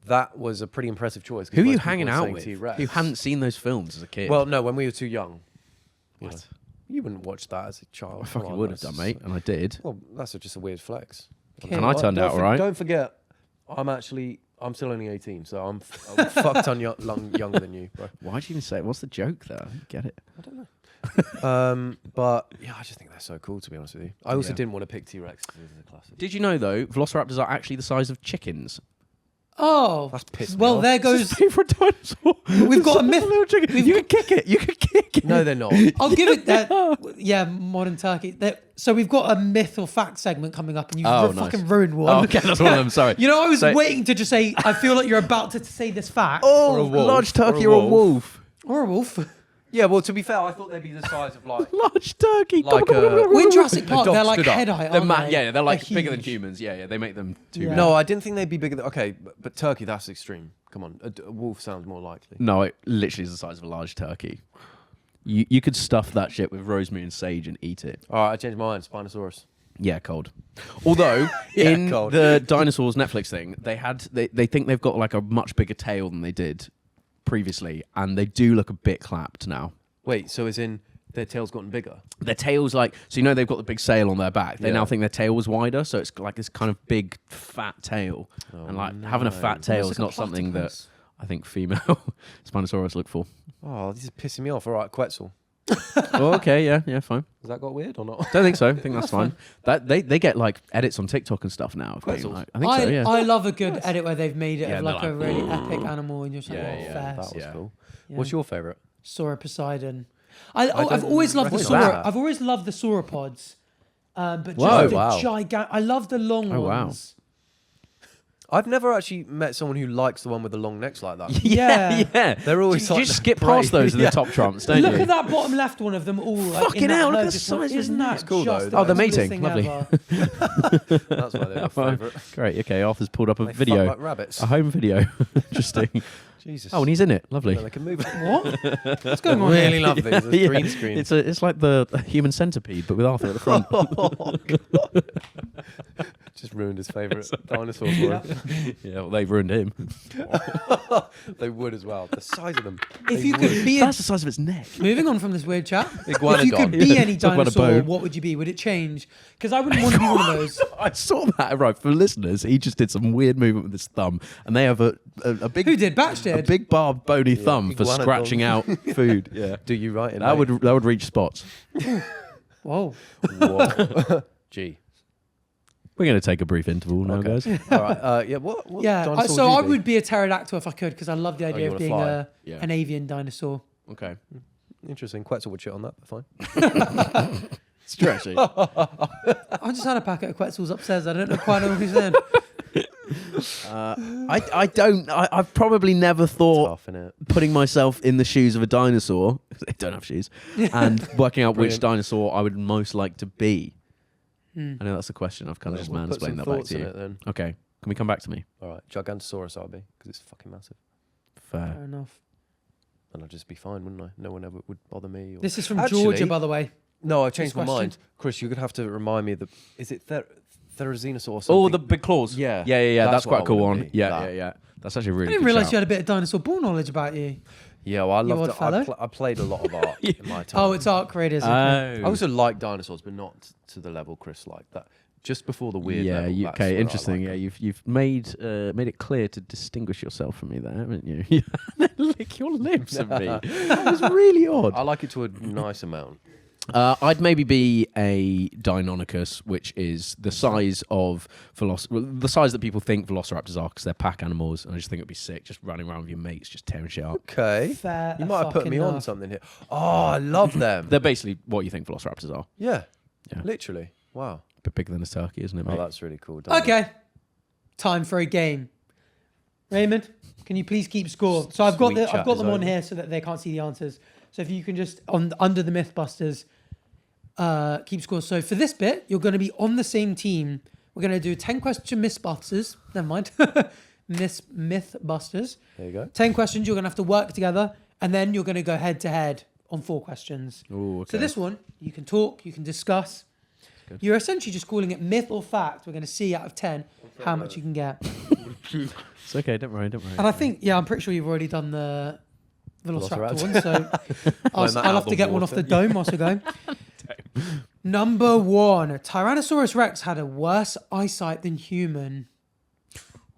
that was a pretty impressive choice. 'cause Who are you most people hanging were out saying with? T-Rex. Who hadn't seen those films as a kid? Well, no, when we were too young. You know. What? You wouldn't watch that as a child. I Come fucking on, would have that's- done, mate, and I did. Well, that's just a weird flex. Okay. And I But turned out all right. Don't forget, I'm still only 18, so I'm fucked on younger than you, bro. Why'd you even say it? What's the joke there? I don't get it. But yeah, I just think they're so cool, to be honest with you. I also Yeah. didn't want to pick T-Rex as a classic. Did you know, though, velociraptors are actually the size of chickens? Oh, That's pissed me well, off. there It's his goes. favourite dinosaur. We've got a myth. Little chicken. You can kick it. You can kick it. No, they're not. I'll give it that. Yeah, modern turkey. So we've got a myth or fact segment coming up, and you've Oh, nice. fucking ruined one. Oh, okay, that's one of them. Sorry. You know, I was So- waiting to just say. I feel like you're about to say this fact. Oh, Or a wolf. large turkey Or or a a wolf. Or a wolf. Yeah, well, to be fair, I thought they'd be the size of like. Large turkey. Like, We're in Jurassic Park. dog They're like stood up. head height. They're aren't they? yeah, they're like bigger than huge. humans. Yeah, yeah, they make them too Yeah. big. No, I didn't think they'd be bigger. Okay, but turkey, that's extreme. Come on, a wolf sounds more likely. No, it literally is the size of a large turkey. You could stuff that shit with rosemary and sage and eat it. All right, I changed my mind. Spinosaurus. Yeah, cold. Although Yeah, in cold. the Dinosaurs Netflix thing, they think they've got like a much bigger tail than they did previously, and they do look a bit clapped now. Wait, so as in their tail's gotten bigger? Their tail's like, so you know they've got the big sail on their back. They Yeah. now think their tail was wider, so it's like this kind of big fat tail. And like having a fat tail Almost is like a not something that platypus. I think female Spinosaurus look for. Oh, this is pissing me off. All right, Quetzal. Oh, okay, yeah, fine. Has that got weird or not? Don't think so. I think that's fine. That they get like edits on TikTok and stuff now. of being Quetzals? like- I think so. Yeah. I love a good edit where they've made it Yeah, of they're like a like, really epic animal, and you're just like, Yeah, oh, yeah, fair. That was Yeah. cool. Yeah. What's your favourite? Sauroposeidon. I I've don't always loved the recognise that. I've always loved the sauropods, but just Whoa, the wow. gigantic. I love the long Oh, wow. ones. I've never actually met someone who likes the one with the long necks like that. Yeah. yeah. They're always you like just skip bright- past those in Yeah. the top trumps, don't Look you? at that bottom left one of them all. Like, Fucking in that hell, look at herd, the just like, size of his isn't that neck. It's cool, just though. the Oh, they're coolest mating. thing Lovely. ever? That's why they're my favourite. Great. Okay, Arthur's pulled up a They fuck video, like rabbits. a home video. Interesting. Jesus. Oh, and he's in it. Lovely. Yeah, they can move. What? What's going on? Really here? lovely. It's a Yeah, green screen. It's like the human centipede, but with Arthur at the front. Just ruined his favourite dinosaur for him. Yeah, well, they've ruined him. They would as well. The size of them. If They you would. could be a, That's the size of its neck. moving on from this weird chat, if you Iguanodon. could be any Talk about a dinosaur, bone. what would you be? Would it change? Because I wouldn't want to be one of those. I saw that. Right, for listeners, he just did some weird movement with his thumb, and they have a big Who did? Batch a did. big barbed bony thumb for Iguanodon. scratching out food. Yeah, Do you right in that would reach spots. Whoa. Whoa. Gee. We're going to take a brief interval now, Okay. guys. All right. Yeah. What Yeah. dinosaur So I be? would be a pterodactyl if I could, because I love the idea you of wanna being fly? Yeah. an avian dinosaur. Okay. Interesting. Quetzal would shit on that. Fine. It's true, actually. I just had a packet of Quetzals upstairs. I don't know quite know what he's in. I've probably never thought Tough, innit? putting myself in the shoes of a dinosaur. They don't have shoes, and working out which Brilliant. dinosaur I would most like to be. Hmm. I know that's the question. I've kind of just We'll put some mansplained that back thoughts to in you. it then. Okay, can we come back to me? All right. Gigantosaurus I'll be, because it's fucking massive. Fair. Fair enough. And I'd just be fine, wouldn't I? No one ever would bother me. Or... This is from Actually- Georgia, by the way. No, I've changed my question. mind. Chris, you're going to have to remind me of the... Is it Therizinosaur or something? Oh, the big claws. Yeah. yeah. That's That's what quite a cool I one. wanna be. Yeah, That. yeah. That's actually a really I didn't good realise shout. you had a bit of dinosaur ball knowledge about you. Yeah, well, I You loved odd it. fellow. I played a lot of art in my time. Oh, it's art creators. Okay. I also like dinosaurs, but not to the level Chris liked. That just before the weird Yeah, level. that's okay, where I interesting. like Yeah, them. you've made it clear to distinguish yourself from me there, haven't you? Lick your lips at me. That was really odd. I like it to a nice amount. I'd maybe be a Deinonychus, which is the size of the size that people think velociraptors are, because they're pack animals, and I just think it'd be sick, just running around with your mates, just tearing shit up. Okay. Fair You might have put fucking me on enough. something here. Oh, I love them. They're basically what you think velociraptors are. Yeah. Yeah. Literally. Wow. A bit bigger than a turkey, isn't it, mate? Oh, that's really cool. Don't Okay. Time for a game. Raymond, can you please keep score? So I've got Sweet chat them is on over. here so that they can't see the answers. So if you can just under the Mythbusters, keep score. So for this bit, you're going to be on the same team. We're going to do 10 question Mythbusters. Never mind, Mythbusters. There you go. 10 questions. You're going to have to work together, and then you're going to go head to head on 4 questions. Ooh, okay. So this one, you can talk, you can discuss. Good. You're essentially just calling it myth or fact. We're going to see out of 10 how much you can get. It's okay. Don't worry. And I think, I'm pretty sure you've already done the Velociraptor Velociraptor. one, so Blowing that I'll out have the to get one off water. the dome whilst we're going. Number 1, Tyrannosaurus Rex had a worse eyesight than human.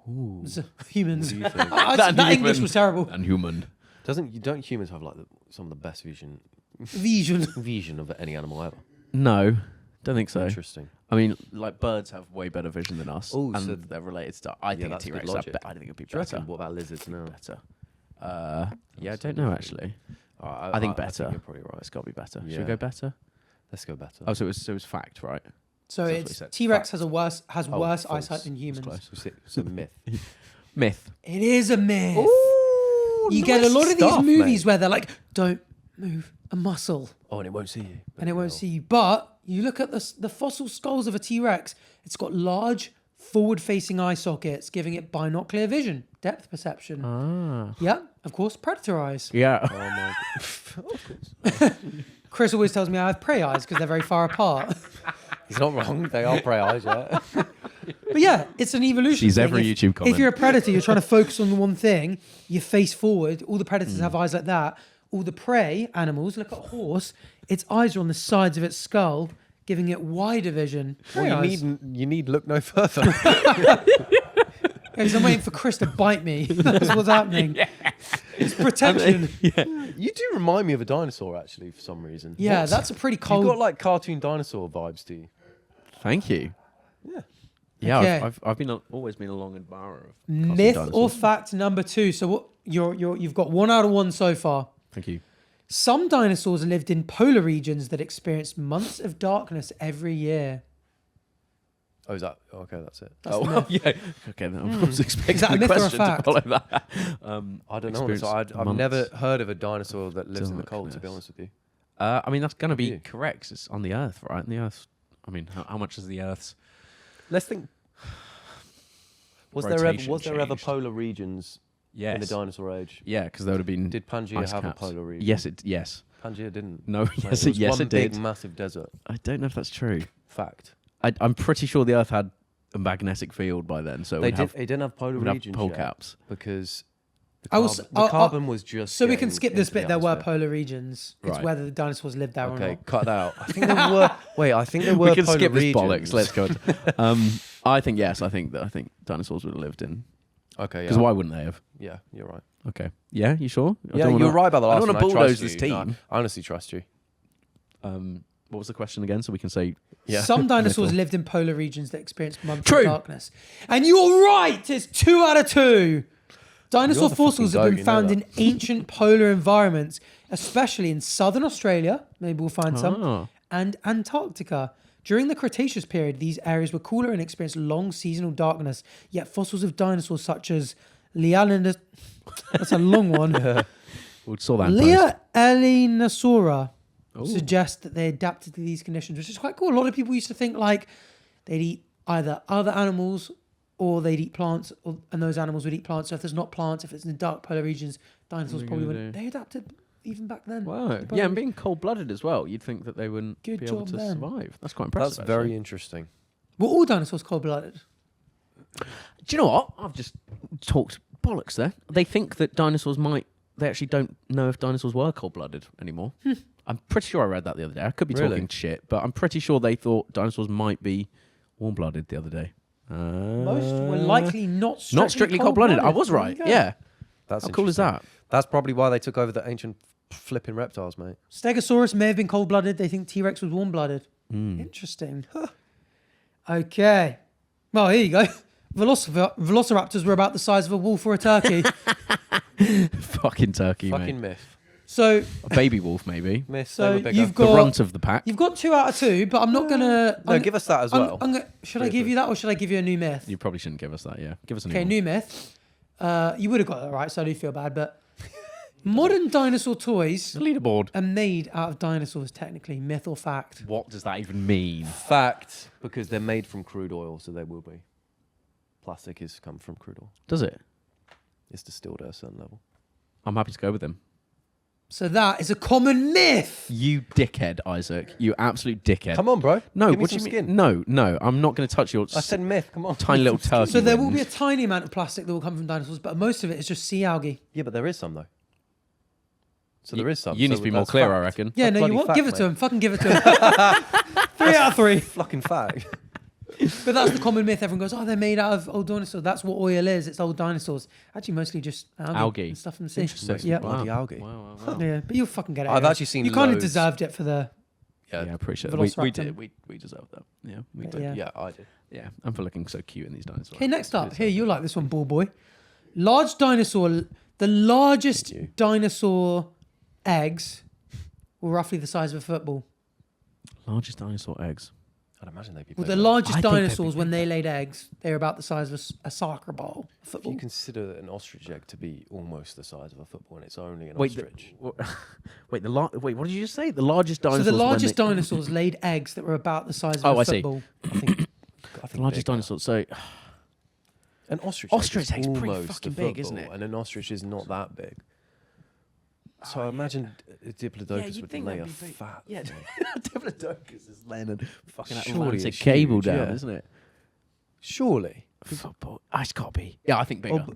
Ooh. Humans. What do you think? That English was terrible. And human. Don't humans have like some of the best vision Vision. of any animal ever? No, don't think so. Interesting. I mean, like birds have way better vision than us, Oh, and so- there related to. I think a that's good T-Rex. logic. I think it'd be Do you better. reckon? What about lizards now? Better. Yeah, I don't know actually. I think better. you're probably right. It's got to be better. Should Yeah. we go better? Let's go better. Oh, so it was fact, right? So That's what he it's said. T-Rex has worse Oh, worse false. eyesight than humans. close. It's a myth. Myth. It is a myth. Ooh, You get a nice lot of stuff, these movies mate. where they're like, don't move a muscle. Oh, and it won't see you. And it won't see you. But you look at the fossil skulls of a T-Rex, it's got large forward-facing eye sockets, giving it binocular vision, depth perception. Ah. Yeah, of course, predator eyes. Yeah. Oh my god. Of course. Chris always tells me I have prey eyes because they're very far apart. He's not wrong. They are prey eyes, yeah. But yeah, it's an evolution. Sees thing. every YouTube comment. If you're a predator, you're trying to focus on the one thing, you face forward. All the predators have eyes like that. All the prey animals, look at a horse, its eyes are on the sides of its skull, giving it wider vision. Prey Well, eyes. you need look no further. Because I'm waiting for Chris to bite me. That's what's happening. It's protection. You do remind me of a dinosaur, actually, for some reason. Yeah, What? that's a pretty You've cold. got like cartoon dinosaur vibes, do you? Thank you. Yeah. Yeah, Okay. I've been always been a long admirer of Myth cartoon or dinosaurs. fact number 2. So what you've got 1 out of 1 so far. Thank you. Some dinosaurs lived in polar regions that experienced months of darkness every year. Oh, is that okay? That's it. That's the Oh, myth. yeah. Okay, then I was expecting Is that a the myth or a question to fact? follow that. I don't know. Experienced So I've months. never heard of a dinosaur that lives in the cold. To be Darkness. honest with you. I mean, that's going to be you? correct. It's on the Earth, right? And the Earth. I mean, how much is the Earth's? Let's think. Was there Rotation ever changed. polar regions Yes. in the dinosaur age? Yeah, because there would have been. Did Pangaea ice have caps. a polar region? Yes. Pangaea didn't. No. Mate, Yes. it was Yes, one it did. big, massive desert. I don't know if that's true. Fact. I'm pretty sure the Earth had a magnetic field by then, so It didn't have polar it would have regions pole yet caps. because the I was- carbon, the I'll- carbon was just. So we can getting skip this into bit. the There were atmosphere. polar regions. It's Right. whether the dinosaurs lived there or Okay, not. cut that out. I think there were. Wait, I think there were. We can polar skip this regions. bollocks. Let's go. I think yes. I think dinosaurs would have lived in. Okay. Because Yeah. why wouldn't they have? Yeah, you're right. Okay. Yeah, you sure? I Yeah, don't wanna- you're right about the I last don't one. want to trust bulldoze this you. team. No, I honestly trust you. What was the question again? So we can say. Yeah. Some dinosaurs Myth or- lived in polar regions that experienced months True. of darkness. And you're right. It's 2 out of 2. Dinosaur You're the fossils fucking have goat, been you know found that. in ancient polar environments, especially in southern Australia. Maybe we'll find some. Ah. And Antarctica. During the Cretaceous period, these areas were cooler and experienced long seasonal darkness. Yet fossils of dinosaurs such as Lialinus... That's a long one. We saw that. In post. Liaelinosaura Ooh. suggest that they adapted to these conditions, which is quite cool. A lot of people used to think like they'd eat either other animals or they'd eat plants, and those animals would eat plants. So if there's not plants, if it's in the dark polar regions, dinosaurs What are probably you wouldn't. gonna They adapted even back then. Wow. The Yeah, polar- and being cold-blooded as well. You'd think that they wouldn't Good be able job to then. survive. That's quite impressive. That's very actually. interesting. Were all dinosaurs cold-blooded? Do you know what? I've just talked bollocks there. They think that dinosaurs might. They actually don't know if dinosaurs were cold-blooded anymore. I'm pretty sure I read that the other day. I could be Really? talking shit, but I'm pretty sure they thought dinosaurs might be warm-blooded the other day. Most were likely not strictly cold-blooded. I was There you right. go. Yeah. That's How cool is interesting. that? That's probably why they took over the ancient flipping reptiles, mate. Stegosaurus may have been cold-blooded. They think T-Rex was warm-blooded. Hmm. Interesting. Okay. Well, here you go. Velociraptors were about the size of a wolf or a turkey. Fucking turkey, Fucking mate. myth. So A baby wolf, maybe. Myth. So they were bigger. you've The got- runt of the pack. you've got 2 out of 2, but I'm not gonna. No, give us that as well. Should I give you that, or should I give you a new myth? You probably shouldn't give us that, yeah. Give us a new Okay, one. new myth. You would have got that right, so I do feel bad. But modern dinosaur toys Leaderboard. are made out of dinosaurs, technically. Myth or fact? What does that even mean? Fact, because they're made from crude oil, so they will be. Plastic is come from crude oil. Does it? It's distilled at a certain level. I'm happy to go with him. So that is a common myth. You dickhead, Isaac. You absolute dickhead. Come on, bro. No, Give me what do some you mean? skin. No, I'm not going to touch your I said myth. Come on. tiny little turkey. So there will be a wings. tiny amount of plastic that will come from dinosaurs, but most of it is just sea algae. Yeah, but there is some though. So there is some. You need So to be more that's clear, fact. I reckon. Yeah, That's no, you bloody what? fact, Give it to mate. him. Fucking give it to him. 3 out of 3. Fucking fact. But that's the common myth. Everyone goes, "Oh, they're made out of old dinosaurs." That's what oil is. It's old dinosaurs. Actually, mostly just algae. And stuff from the sea. Interesting. Yeah. Bloody algae. Wow. Yeah, but you'll fucking get it. I've anyway. actually seen You kind of loads. deserved it for the. Yeah, I appreciate it. Velociraptor. We did. We deserved that. Yeah, we did. Yeah. Yeah, I did. Yeah, and for looking so cute in these dinosaurs. Okay, next up. Here, you'll like this one, ball boy. Large dinosaur. The largest Thank you. dinosaur eggs were roughly the size of a football. Largest dinosaur eggs. I'd imagine they'd be. Well, bigger. the largest I think they'd be dinosaurs, when they laid eggs, they were about the size of a soccer ball, a If football. you consider an ostrich egg to be almost the size of a football, and it's only an Wait, ostrich. wait, wait, what did you just say? The largest So dinosaurs. the when largest they- dinosaurs laid eggs that were about the size of Oh, a I see. football. I think The largest bigger. dinosaurs. So An ostrich. Ostrich egg egg's is pretty almost fucking a big, isn't football, it? And an ostrich is not that big. So I imagine a diplodocus you'd would think lay a that'd be big. fat. yeah, thing. Diplodocus is laying a fucking Surely Atlantic it's cable huge, down, yeah. isn't it? Surely. Football. Oh, it's got to be. Yeah, I think bigger. Oh,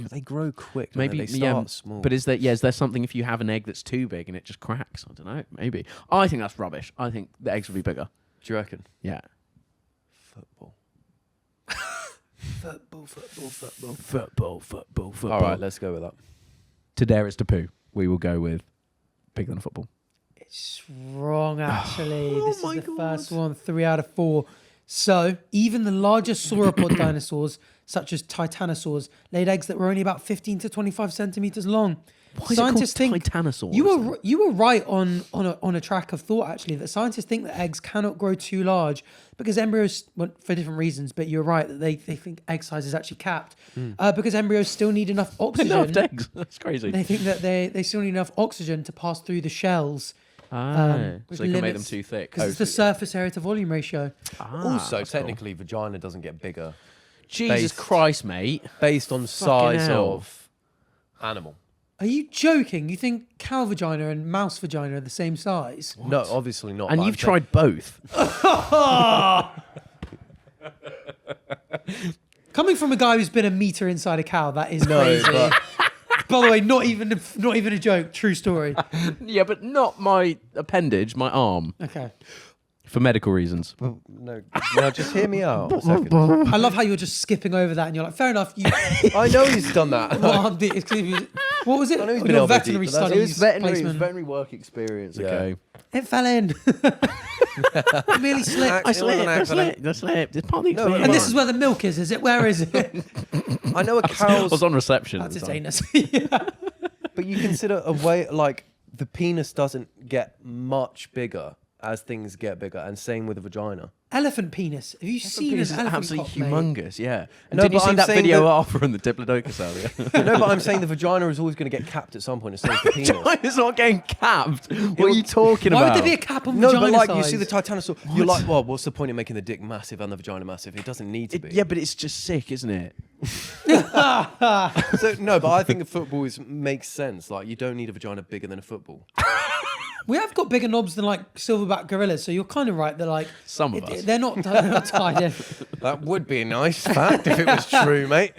but they grow quick. don't Maybe they start yeah, small. but is there something if you have an egg that's too big and it just cracks? I don't know. Maybe. I think that's rubbish. I think the eggs would be bigger. do you reckon? Yeah. Football. Football. All right, let's go with that. To dare is to poo. We will go with bigger than a football. It's wrong, actually. Oh This my is the God. first one, 3 out of 4. So even the largest sauropod dinosaurs, such as titanosaurs, laid eggs that were only about 15 to 25 centimeters long. Why is Scientists it called think Titanosaurs? you were right on a track of thought, actually, that scientists think that eggs cannot grow too large because embryos, well, for different reasons, but you're right that they think egg size is actually capped because embryos still need enough oxygen. enough eggs. That's crazy. They think that they still need enough oxygen to pass through the shells. So which they can make them limits- too thick. Because it's the surface area to volume ratio. Also, that's cool. technically, vagina doesn't get bigger Jesus based- Christ, mate. based on size hell. of animal. Are you joking? You think cow vagina and mouse vagina are the same size? No, obviously not. And but you've I'm saying- tried both. Coming from a guy who's been a meter inside a cow, that is No, crazy. but By the way, not even a joke. True story. Yeah, but not my appendage, my arm, Okay. for medical reasons. no. Now just hear me out. A second. I love how you're just skipping over that, and you're like, fair enough. You, I know he's done that. what was it? I know he's Oh, been your LBD, veterinary but that's- studies placement. veterinary work experience. Yeah. Okay. It fell in. It merely slipped. It was an accident. I slipped. It's part of the No, experience. And this is where the milk is it? Where is it? I know a I cow's, was on reception. That's at its the time. anus. but you consider a way like the penis doesn't get much bigger as things get bigger, and same with the vagina. Elephant penis. Have you seen an Penis is elephant absolutely cock, mate? humongous, yeah. And No, did you but see I'm that saying video that- after from the Diplodocus earlier? No, but I'm saying the vagina is always going to get capped at some point, the same as the penis. It's not getting capped. What are you talking Why about? would there be a cap on No, vagina but like size? you see the titanosaur, you're like, well, what's the point of making the dick massive and the vagina massive? It doesn't need to be. Yeah, but it's just sick, isn't it? So, no, but I think the football makes sense. Like, you don't need a vagina bigger than a football. We have got bigger knobs than like silverback gorillas, so you're kind of right. They're like Some of us. They're not tied in. That would be a nice fact if it was true, mate.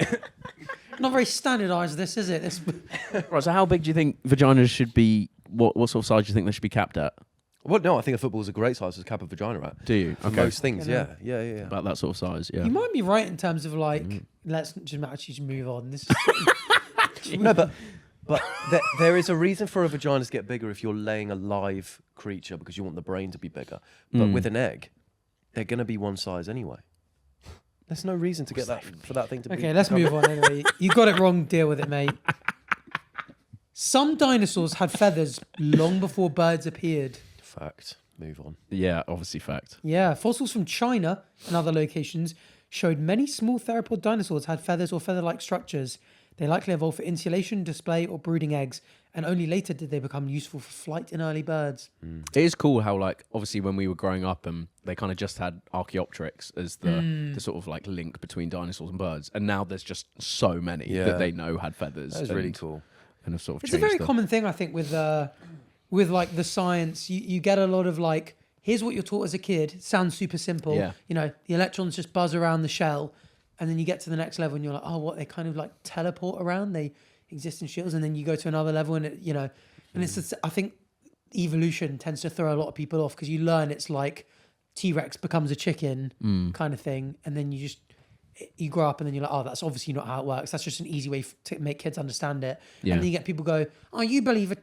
Not very standardised. This is it. This. Right, so how big do you think vaginas should be? What sort of size do you think they should be capped at? Well, no, I think a football is a great size to cap a vagina at. Do you? For most things, You know. yeah. About that sort of size, yeah. You might be right in terms of like. Let's just actually just move on. This. Is, No, but there is a reason for a vagina to get bigger if you're laying a live creature because you want the brain to be bigger. But with an egg, they're going to be one size anyway. There's no reason to get that for that thing to be. okay, let's move on. Anyway, you got it wrong. Deal with it, mate. Some dinosaurs had feathers long before birds appeared. Fact. Move on. Yeah, obviously fact. Yeah, fossils from China and other locations showed many small theropod dinosaurs had feathers or feather-like structures. They likely evolved for insulation, display, or brooding eggs, and only later did they become useful for flight in early birds. It is cool how, like, obviously when we were growing up, they kind of just had Archaeopteryx as the sort of like link between dinosaurs and birds, and now there's just so many that they know had feathers. That is really cool. And have sort of It's a very common thing, I think, with like the science. You get a lot of like, here's what you're taught as a kid. Sounds super simple. Yeah. You know, the electrons just buzz around the shell, and then you get to the next level, and you're like, oh, what? They kind of like teleport around. They exist in shields, and then you go to another level, and it, you know, and it's. I think evolution tends to throw a lot of people off because you learn it's like T-Rex becomes a chicken kind of thing, and then you grow up and then you're like, oh, that's obviously not how it works. That's just an easy way to make kids understand it. Yeah. And then you get people go, oh, you believe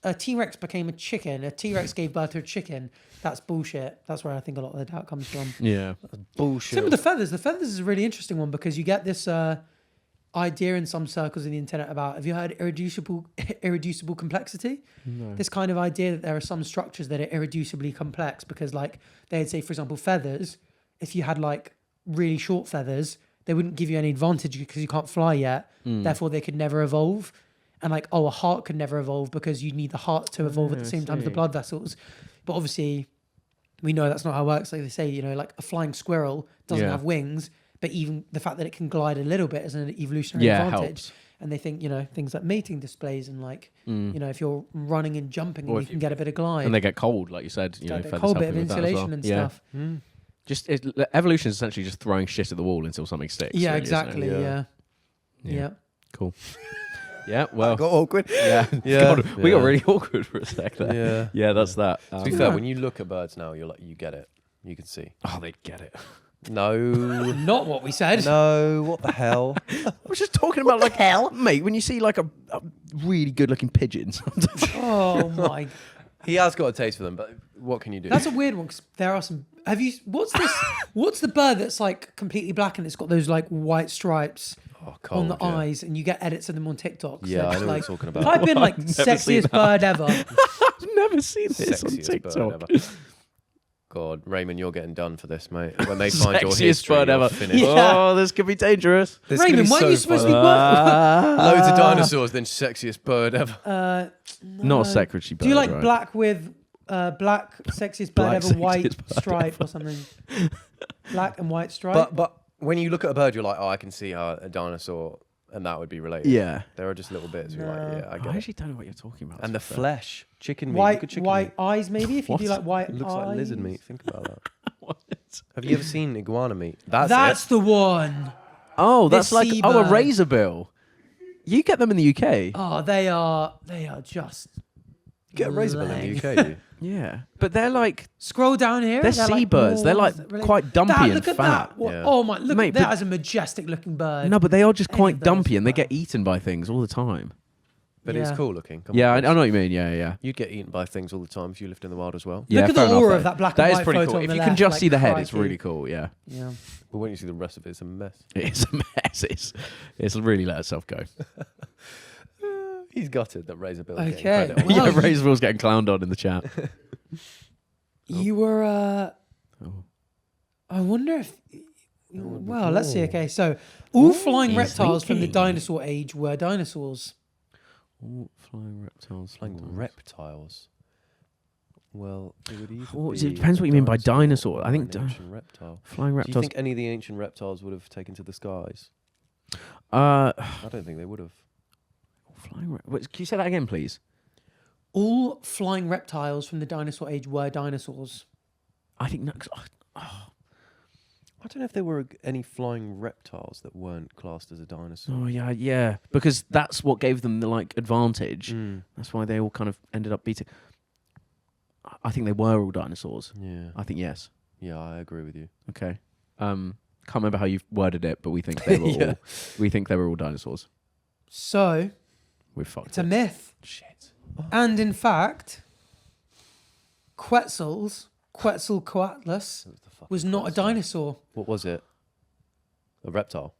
a T-Rex became a chicken. A T-Rex gave birth to a chicken. That's bullshit. That's where I think a lot of the doubt comes from. Yeah. Bullshit. Same with the feathers. The feathers is a really interesting one because you get this idea in some circles in the internet about, have you heard irreducible complexity? No. This kind of idea that there are some structures that are irreducibly complex because, like, they'd say, for example, feathers, if you had like really short feathers, they wouldn't give you any advantage because you can't fly yet. Therefore, they could never evolve. And like, oh, a heart could never evolve because you need the heart to evolve at the same time as the blood vessels. But obviously, we know that's not how it works. Like they say, you know, like a flying squirrel doesn't have wings, but even the fact that it can glide a little bit is an evolutionary advantage. Helps. And they think, you know, things like mating displays and like, you know, if you're running and jumping and you can get a bit of glide. And they get cold, like you said. You know, a cold bit of insulation and stuff. Just evolution is essentially just throwing shit at the wall until something sticks. Yeah, really, exactly. isn't it? Yeah. Cool. Yeah, well. Got awkward. Yeah. God, we got really awkward for a sec there. Yeah, that's that. To be fair, when you look at birds now, you're like, you get it. You can see. Oh, they get it. No. Not what we said. No, what the hell? I was just talking about like hell, mate. When you see like a really good-looking pigeon, Oh my! He has got a taste for them, but what can you do? That's a weird one because there are some. Have you? What's this? What's the bird that's like completely black and it's got those like white stripes on the eyes, and you get edits of them on TikTok? Yeah, I know what you're talking about. Type in like sexiest bird ever. I've never seen this on Sexiest TikTok. bird ever. God, Raymond, you're getting done for this, mate. When they find your Sexiest history, bird you're ever. finished. Yeah. Oh, this could be dangerous. This could Raymond, be why so are you supposed to be funny. Loads of dinosaurs, then sexiest bird ever. Not a secretary bird. Do you like right? black with black sexiest bird Black ever, white sexiest bird stripe or something? Black and white stripe. But when you look at a bird, you're like, oh, I can see how a dinosaur and that would be related. Yeah. There are just little bits. You're like, yeah, I I get it. actually don't know what you're talking about. And the flesh, chicken meat. white Look at chicken white meat. eyes maybe if you do What? like white It looks eyes. like lizard meat. Think about that. What? Have you ever seen iguana meat? That's That's it. the one. Oh, that's This like a seabird. razorbill. You get them in the UK. Oh, they are just. You get a razorbill in leg. the UK, do you? Yeah, but they're like Scroll down here. they're like seabirds. They're like balls, really- quite dumpy Dad, and look at fat. that. What- Yeah. Oh my! Look Mate, at that but- as a majestic looking bird. No, but they are just Any quite of those dumpy and they are- get eaten by things all the time. But it's Yeah. cool looking. Come Yeah, I on, know what you mean. Yeah. You'd get eaten by things all the time if you lived in the wild as well. Yeah, Look at fair the enough, aura though. of that black That and is white pretty photo cool. on If the you left, can just like, see the head, it's crikey. really cool. Yeah, Yeah. But when you see the rest of it, it's a mess. it's a mess. It's really let itself go. He's gutted that Razorbill. Okay. Credit. Well, Yeah, you- Razor's getting clowned on in the chat. You were. Oh. I wonder if. Well, let's see. Okay, so all flying he's reptiles from the thinking. dinosaur age were dinosaurs. Oh, flying reptiles. Flying reptiles. Well, it would either Oh, it be depends what a you mean by dinosaur dinosaur. I or think an ancient reptile. flying Do you reptiles. think any of the ancient reptiles would have taken to the skies? Uh, I don't think they would have. wait, can you say that again, please? All flying reptiles from the dinosaur age were dinosaurs. I think no. I don't know if there were any flying reptiles that weren't classed as a dinosaur. Oh yeah, because that's what gave them the like advantage. Mm. That's why they all kind of ended up beating. I think they were all dinosaurs. Yeah. I think yes. Yeah, I agree with you. Okay. Can't remember how you've worded it, but we think they were Yeah. all. We think they were all dinosaurs. So We're fucked. it's a myth, Shit. and in fact, Quetzalcoatlus What the fuck was is not a that? dinosaur. What was it? A reptile.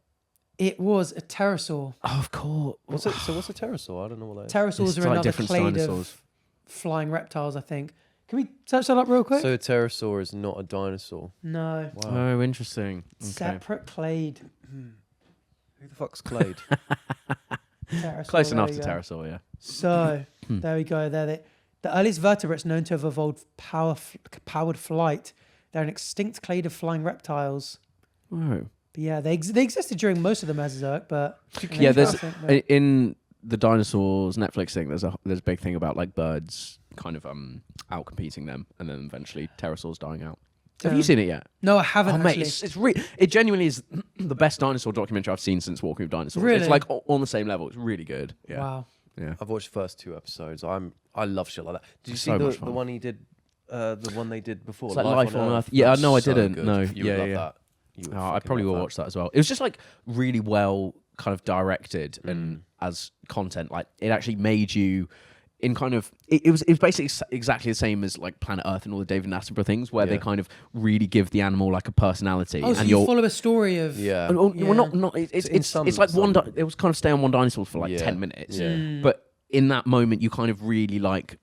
It was a pterosaur. Oh, of course. What's it? So what's a pterosaur? I don't know what that is. Pterosaurs It's are like another different clade dinosaurs. of flying reptiles, I think. Can we search that up real quick? So a pterosaur is not a dinosaur. No. Wow. Oh, interesting. Okay. Separate clade. Who the fuck's Clade? Pterosaur, Close there enough we to go. Pterosaur, yeah. So there we go. The earliest vertebrates known to have evolved powered flight. They're an extinct clade of flying reptiles. Whoa. But yeah, they existed during most of the Mesozoic, but Yeah, in the Dinosaurs Netflix thing, there's a big thing about like birds kind of out competing them, and then eventually pterosaurs dying out. Have you seen it yet? No, I haven't. Oh, mate, actually. it genuinely is the best dinosaur documentary I've seen since Walking with Dinosaurs. Really? It's like on the same level. It's really good. Yeah. Wow. Yeah. I've watched the first 2 episodes. I love shit like that. Did you It's see so much the fun. one he did? The one they did before. It's like Life on Earth. Yeah, That's no, I so didn't. good. No, You yeah, would love yeah. that. You would Oh, I fucking probably love will that. watch that as well. It was just like really well kind of directed and as content. Like it actually made you in kind of it was basically exactly the same as like Planet Earth and all the David Attenborough things where they Yeah. kind of really give the animal like a personality. Oh, so and you follow a story of Yeah. well, Yeah. not it's In some- it's like some- it was kind of stay on one dinosaur for like Yeah. 10 minutes. Yeah. But in that moment you kind of really like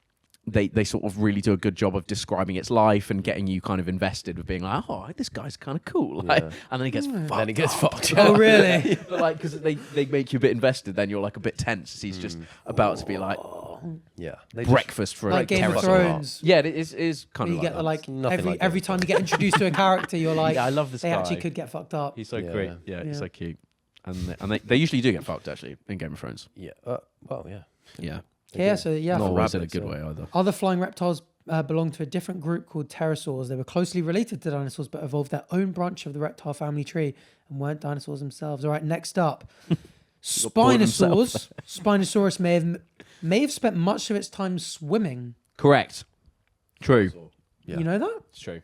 they sort of really do a good job of describing its life and getting you kind of invested with being like, oh, this guy's kind of cool. Like, Yeah. and then he gets fucked. Then he gets fucked. Oh, really? But like, because they make you a bit invested, then you're like a bit tense. As he's just about to be like Yeah. They breakfast for like a Game of pterosaur. Thrones. Yeah, it is kind You of get like the like Nothing every like Game every of time you get introduced to a character, you're like, Yeah, I love this they guy. actually could get fucked up. He's so Yeah. great. Yeah, he's Yeah. so cute. And they usually do get fucked actually in Game of Thrones. Yeah. Well, yeah. Yeah, Yeah, so yeah. not for always in a rabbits, good yeah. way either. Other flying reptiles belong to a different group called pterosaurs. They were closely related to dinosaurs, but evolved their own branch of the reptile family tree and weren't dinosaurs themselves. All right, next up, bored of himself. Spinosaurs. Spinosaurus may have spent much of its time swimming. Correct. True. Yeah. You know that? It's true.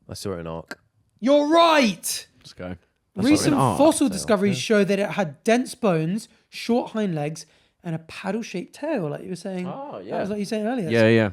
I saw it in Ark. You're right. Let's go. Recent art, fossil discoveries show that it had dense bones, short hind legs, and a paddle-shaped tail, like you were saying. Oh, That yeah. was like you were saying earlier. Yeah, yeah.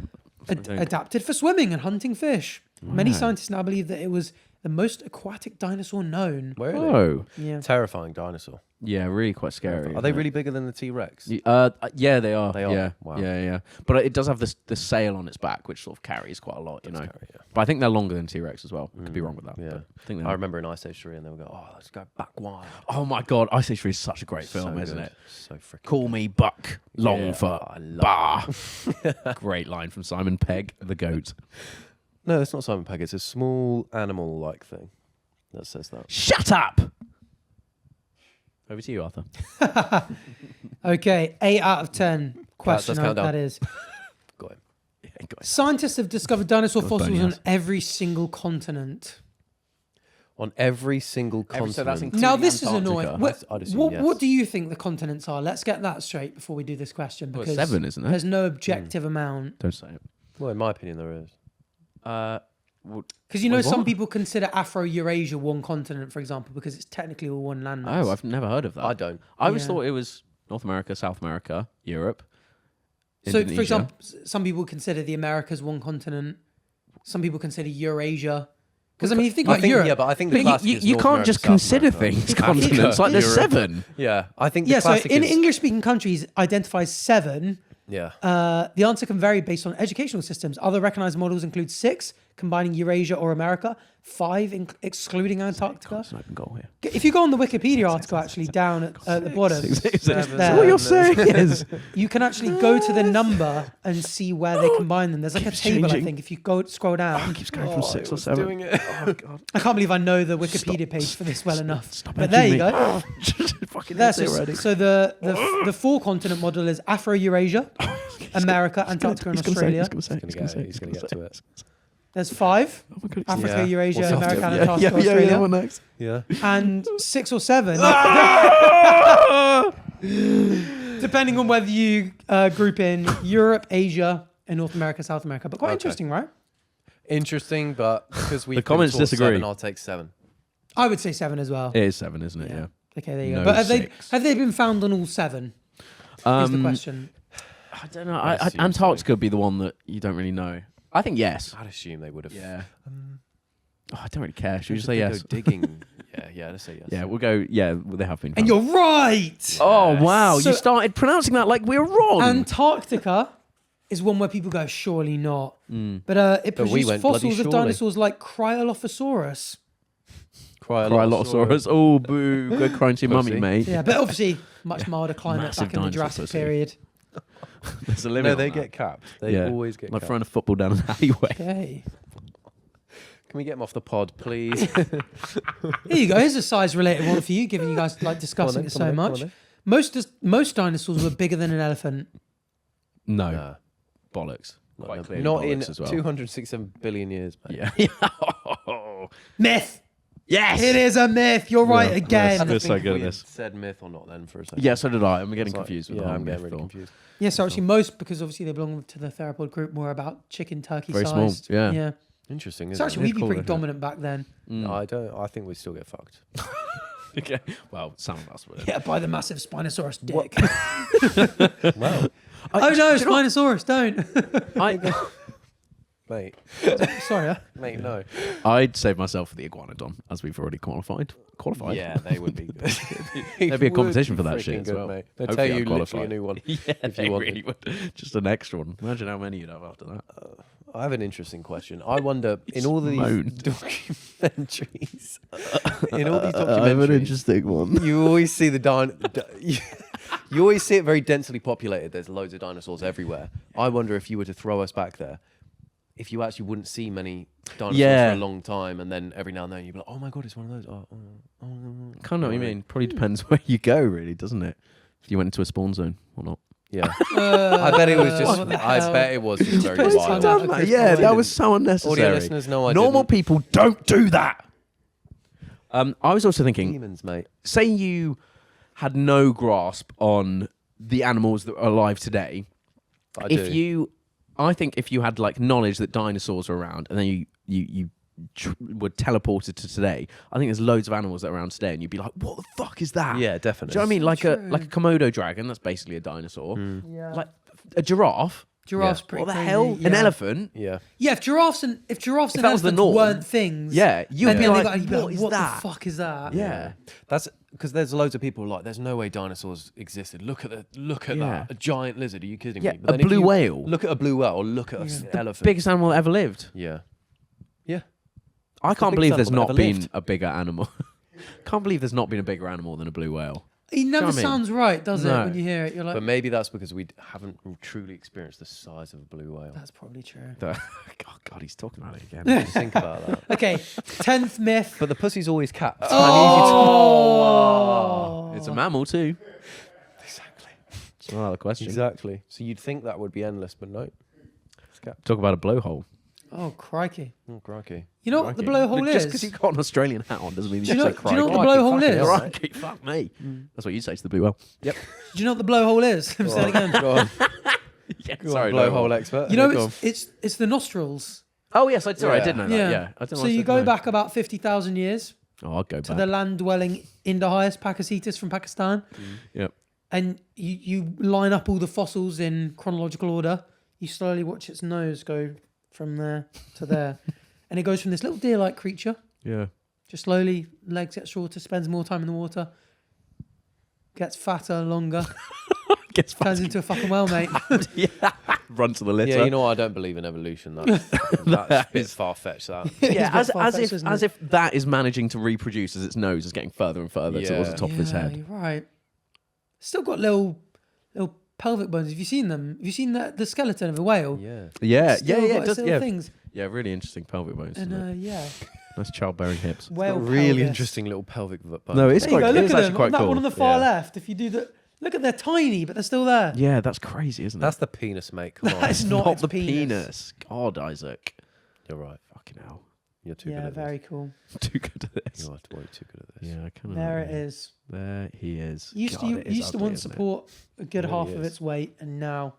Adapted for swimming and hunting fish. Many scientists now believe that it was the most aquatic dinosaur known. Where are Oh, Yeah. Terrifying dinosaur. yeah, really quite scary. Are they really bigger than the T-Rex? Yeah, they are. They are? Yeah, Wow. yeah. But it does have the sail on its back, which sort of carries quite a lot, you know. Scary, yeah. But I think they're longer than T-Rex as well. Could be wrong with that. Yeah. but I think they I are. remember in Ice Age 3 and they would go, oh, let's go back wild. Oh my god, Ice Age 3 is such a great film, So isn't good. it? So freaking Call good. me Buck, long Yeah, for I love Bah. Great line from Simon Pegg, the goat. No, it's not Simon Pegg. It's a small animal-like thing that says that. Shut up! Over to you, Arthur. Okay, 8 out of 10 question Let's count down. that is. Got him. Yeah, go ahead. Scientists have discovered dinosaur That was fossils bony on ass. every single continent. On every single continent. so that's Now, Including this is Antarctica. annoying. What, I'd assume what, yes. what do you think the continents are? Let's get that straight before we do this question, Well, because it's 7, isn't it? there's no objective amount. Don't say it. Well, in my opinion, there is. Because you know, Wait, some what? people consider Afro-Eurasia one continent, for example, because it's technically all one landmass. Oh, I've never heard of that. I don't. I always Yeah. thought it was North America, South America, Europe. So, for Indonesia. example, some people consider the Americas one continent. Some people consider Eurasia. Because I mean, you think about Europe. Yeah, but I think the But classic you is you North can't America, just South consider America. things continents. Like there's Europe. 7. Yeah, I think the Yeah, so classic in is... English-speaking countries, identifies 7. Yeah. The answer can vary based on educational systems. Other recognized models include 6, combining Eurasia or America, 5, excluding Antarctica. It's an open goal here. If you go on the Wikipedia article, actually, down at the bottom, So there, what you're saying is you can actually go to the number and see where they combine them. There's like a Keeps table, I changing. think, if you go scroll down. it keeps going from 6 or 7. Doing it. Oh god. I can't believe I know the Wikipedia page for this well enough. Stop But there edging you me. go. Fucking There, hate it already. so the 4-continent model is Afro-Eurasia, America, Antarctica, and Australia. He's going He's going to get to it. There's 5. Oh my god. Africa, Yeah. Eurasia, What's America, after? Antarctica, Australia. What next? Yeah. And 6 or 7. Depending on whether you group in Europe, Asia, and North America, South America. But quite Okay. interesting, right? Interesting, but because we The comments disagree. 7, I'll take 7. I would say 7 as well. It is 7, isn't it? Yeah. Okay, there you No go. But have 6. they been found on all 7? Is the question. I don't know. I assume Antarctica would be the one that you don't really know. I think yes. I'd assume they would have. Yeah. I don't really care. Should we If just say they yes? go digging. Yeah, let's say yes. Yeah, we'll go. Yeah, they have been. And found. you're right! Oh wow! So- you started pronouncing that like we were wrong. Antarctica is one where people go, surely not. But it But we produced went bloody fossils of surely. dinosaurs like Cryolophosaurus. Cryolotosaurus. Oh, boo. Go crying to your mummy, Pussy. mate. Yeah, but obviously much milder climate Massive back in the dinosaur Jurassic pussy. period. There's a limit. No, they on that. get capped. They always get like capped. throwing a football down an alleyway. Okay. Can we get them off the pod, please? Here you go. Here's a size-related one for you, given you guys like discussing it so much. Most dinosaurs were bigger than an elephant. No. Nah. Bollocks. Quite clearly Not in bollocks as well. 267 billion years, mate. Yeah. Myth. Yes. It is a myth. You're right Yeah. again. We're so Think good we at had this. said myth or not then for a second. Yeah, so did I. I'm getting It's like- confused with yeah, the whole I'm getting myth really or- confused. Yeah, so actually most, because obviously they belong to the theropod group, more about chicken, turkey Very small, sized. yeah. Yeah. Interesting, So isn't actually it? we'd be cool, pretty isn't it? dominant back then. No, I don't. I think we still get fucked. Okay. Well, some of us would. Yeah, by the massive Spinosaurus dick. Wow. Oh no, Spinosaurus, don't. Mate, Sorry. mate, no. I'd save myself for the iguanodon, as we've already qualified. Yeah, they would be good. There'd be a competition for that shit as Good, well. mate. They'd Hopefully tell you I'd literally qualify. a new one. Yeah, if they you wanted. really would. Just an extra one. Imagine how many you'd have after that. I have an interesting question. I wonder, in all these moaned. documentaries, in all these I have an documentaries, interesting one. you always see you always see it very densely populated. There's loads of dinosaurs everywhere. I wonder if you were to throw us back there, if you actually wouldn't see many dinosaurs Yeah. for a long time, and then every now and then you'd be like, "Oh my god, it's one of those." Kind of know what you mean. Probably depends where you go, really, doesn't it? If you went into a spawn zone or not. Yeah, I bet it was just. What the I hell? bet it was just very put his wild. tongue out of Chris Yeah, Boyd. that was so unnecessary. Audio listeners know I Normal didn't. people don't do that. I was also thinking, Demons, mate. say you had no grasp on the animals that are alive today. I think if you had like knowledge that dinosaurs were around, and then you were teleported to today, I think there's loads of animals that are around today, and you'd be like, "What the fuck is that?" Yeah, Do definitely. you know what I mean? Like True. a Komodo dragon. That's basically a dinosaur. Yeah. Like a giraffe. Giraffes Yeah. pretty What the crazy, hell? yeah. An elephant. Yeah. Yeah, if giraffes and that was the elephants norm, weren't things. Yeah, you'd and be then like, you'd be "What is what that?" the fuck is that? Yeah. That's because there's loads of people like, there's no way dinosaurs existed. Look at Yeah. that, a giant lizard. Are you kidding Yeah, me? But a then if blue you whale. Look at a blue whale, or look at an elephant. Biggest animal that ever lived. Yeah, yeah. I can't biggest believe there's animal not that ever been lived. a bigger animal. Can't believe there's not been a bigger animal than a blue whale. It never what I mean? sounds right, does No. it? When you hear it, you're like, But maybe that's because we haven't truly experienced the size of a blue whale. that's probably true. God, he's talking about it again. Just think about that. Okay, 10th myth. But the pussy's always capped. Oh, It's a mammal too. Exactly. It's another question. Exactly. So you'd think that would be endless, but no. It's capped. Talk about a blowhole. Oh, crikey. Oh, crikey. You know what the Crikey. blowhole Just is? because you got an Australian hat on doesn't mean Do you you know, say do you know what the crikey. blowhole Fucking is? hell. Crikey, fuck me. That's what you'd say to the blue whale. Yep. Do you know what the blowhole is? I'm saying it again. Go on. Yeah, Sorry, blowhole expert. You know, Go on. it's the nostrils. Oh yes, sorry, I Yeah. did know that. Yeah. I don't know So why I you said go no. back about 50,000 years Oh, I'll go to back. the land-dwelling Indo-Hyas Pakicetus from Pakistan, Yep. and you line up all the fossils in chronological order. You slowly watch its nose go from there to there, and it goes from this little deer-like creature, Yeah. just slowly, legs get shorter, spends more time in the water, gets fatter, longer, Gets turns into a fucking whale, mate. Run to the litter. Yeah, you know what? I don't believe in evolution. That's a bit far-fetched, that. Yeah, It's a bit far-fetched, isn't as it? if that is managing to reproduce as its nose is getting further and further towards the top of its Yeah, head. you're right. Still got little pelvic bones. Have you seen them? Have you seen the skeleton of a whale? Yeah. Yeah, Still yeah, got it its does, little yeah. things. Yeah, really interesting pelvic bones. And isn't it? yeah, Nice childbearing hips. whale Really pelvis. interesting little pelvic bone. No, it's There you quite. go. Look It's at actually them. quite On that cool. one on the far Yeah. left. If you do the look at, they're tiny, but they're still there. Yeah, that's crazy, isn't it? That's the penis, mate. Come on. That's not its the penis. God, Isaac. You're right. Fucking hell. You're too good Yeah, at very cool. Too good at this. this. You are way too good at this. Yeah, I kind of. There it is. There he is. Used God, to it is used to ugly, once isn't it? support a good Really half of is. its weight, and now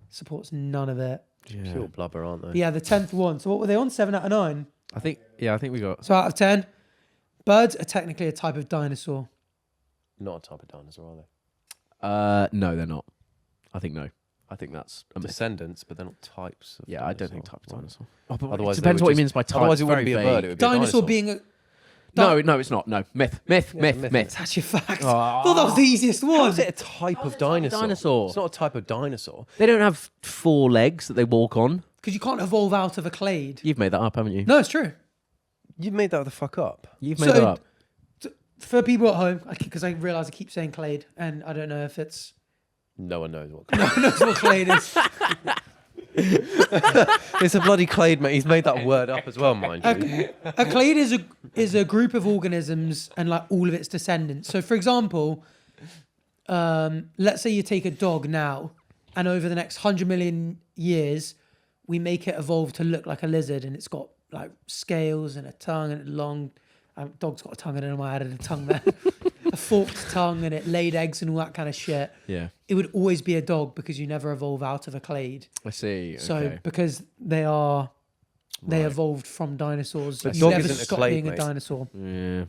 supports none of it. Yeah. Pure blubber, aren't they? But yeah, the 10th one. So what were they on? 7 out of 9. I think. Yeah, I think we got. So out of 10, birds are technically a type of dinosaur. Not a type of dinosaur, are they? No, they're not. I think no. I think that's a myth. Descendants, but they're not types of Yeah, I don't think dinosaur. type of dinosaur. Oh, but Otherwise it they depends would what he just- means by type. Otherwise, it It's wouldn't very be a vague. bird. It would be a Dinosaur dinosaur. being a No, it's not. No, myth. myth. That's your fact. Oh. I thought that was the easiest How one. is it a type of dinosaur? dinosaur? It's not a type of dinosaur. They don't have 4 legs that they walk on. Because you can't evolve out of a clade. You've made that up, haven't you? No, it's true. You made that the fuck up. You've made that up. For people at home, because I realise I keep saying clade, and I don't know if it's... No one knows what. No one knows what clade is. It's a bloody clade, mate. He's made that word up as well, mind you. A clade is a group of organisms and like all of its descendants. So, for example, let's say you take a dog now, and over the next 100 million years, we make it evolve to look like a lizard, and it's got like scales and a tongue and a long... dog's got a tongue, I don't know why I added a tongue there. A forked tongue, and it laid eggs and all that kind of shit. Yeah. It would always be a dog because you never evolve out of a clade. I see. So Okay. because they evolved from dinosaurs, But you dog never isn't a stop clade, being a mate. dinosaur. Yeah.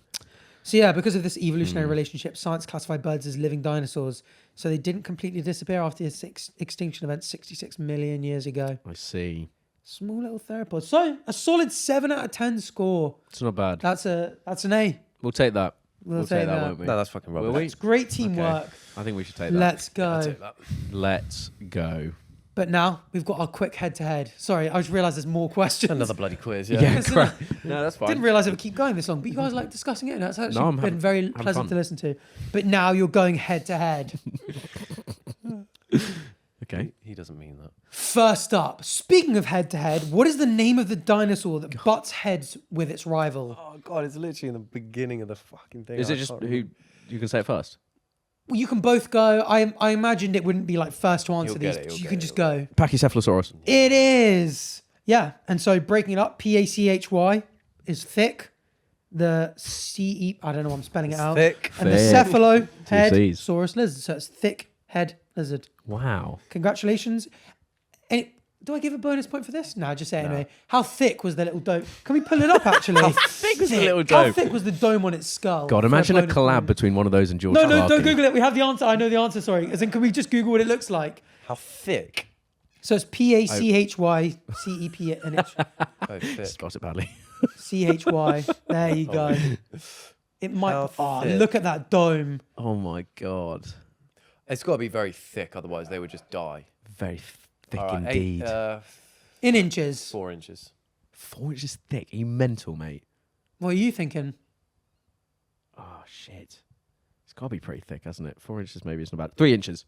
So yeah, because of this evolutionary relationship, science classified birds as living dinosaurs. So they didn't completely disappear after the extinction event 66 million years ago. I see. Small little theropods. So a solid 7 out of 10 score. It's not bad. That's an A. We'll take that. We'll take that. won't we? No, that's fucking Will rubbish. we? It's great teamwork. I think we should take that. Let's go. I'll take that. Let's go. But now we've got our quick head-to-head. Sorry, I just realised there's more questions. Another bloody quiz, yeah. Yeah, Isn't crap. No, that's fine. Didn't realise it would keep going this long, but you guys like discussing it, and it's actually I'm been having- very having pleasant fun. to listen to. But now you're going head-to-head. Okay. He doesn't mean that. First up, speaking of head-to-head, what is the name of the dinosaur that butts heads with its rival? Oh god, it's literally in the beginning of the fucking thing. Is I it just can't who remember. you can say it first? Well, you can both go. I imagined it wouldn't be like first to answer You'll get these. it, you'll You get can it, just you'll go. Pachycephalosaurus. It is. Yeah. And so breaking it up, PACHY is thick. The CE, I don't know, I'm spelling it out. Thick. And the Thick. cephalo head Cs. saurus lizard. So it's thick head lizard. Wow. Congratulations. And do I give a bonus point for this? No, just say it anyway. How thick was the little dome? Can we pull it up actually? How thick was the little How dome? thick was the dome on its skull? God, for imagine a bonus collab point? between one of those and George No, Clarke. don't Google it. We have the answer. I know the answer, sorry. As in, can we just Google what it looks like? How thick? So it's PACHYCEP and it's Oh, thick. Spot it badly. CHY. There you go. It might. How Oh, thick? look at that dome. Oh my god. It's got to be very thick, otherwise they would just die. Very thick All right, indeed. In inches. 4 inches. 4 inches thick. Are you mental, mate? What are you thinking? Oh shit. It's got to be pretty thick, hasn't it? 4 inches maybe it's not bad. 3 inches.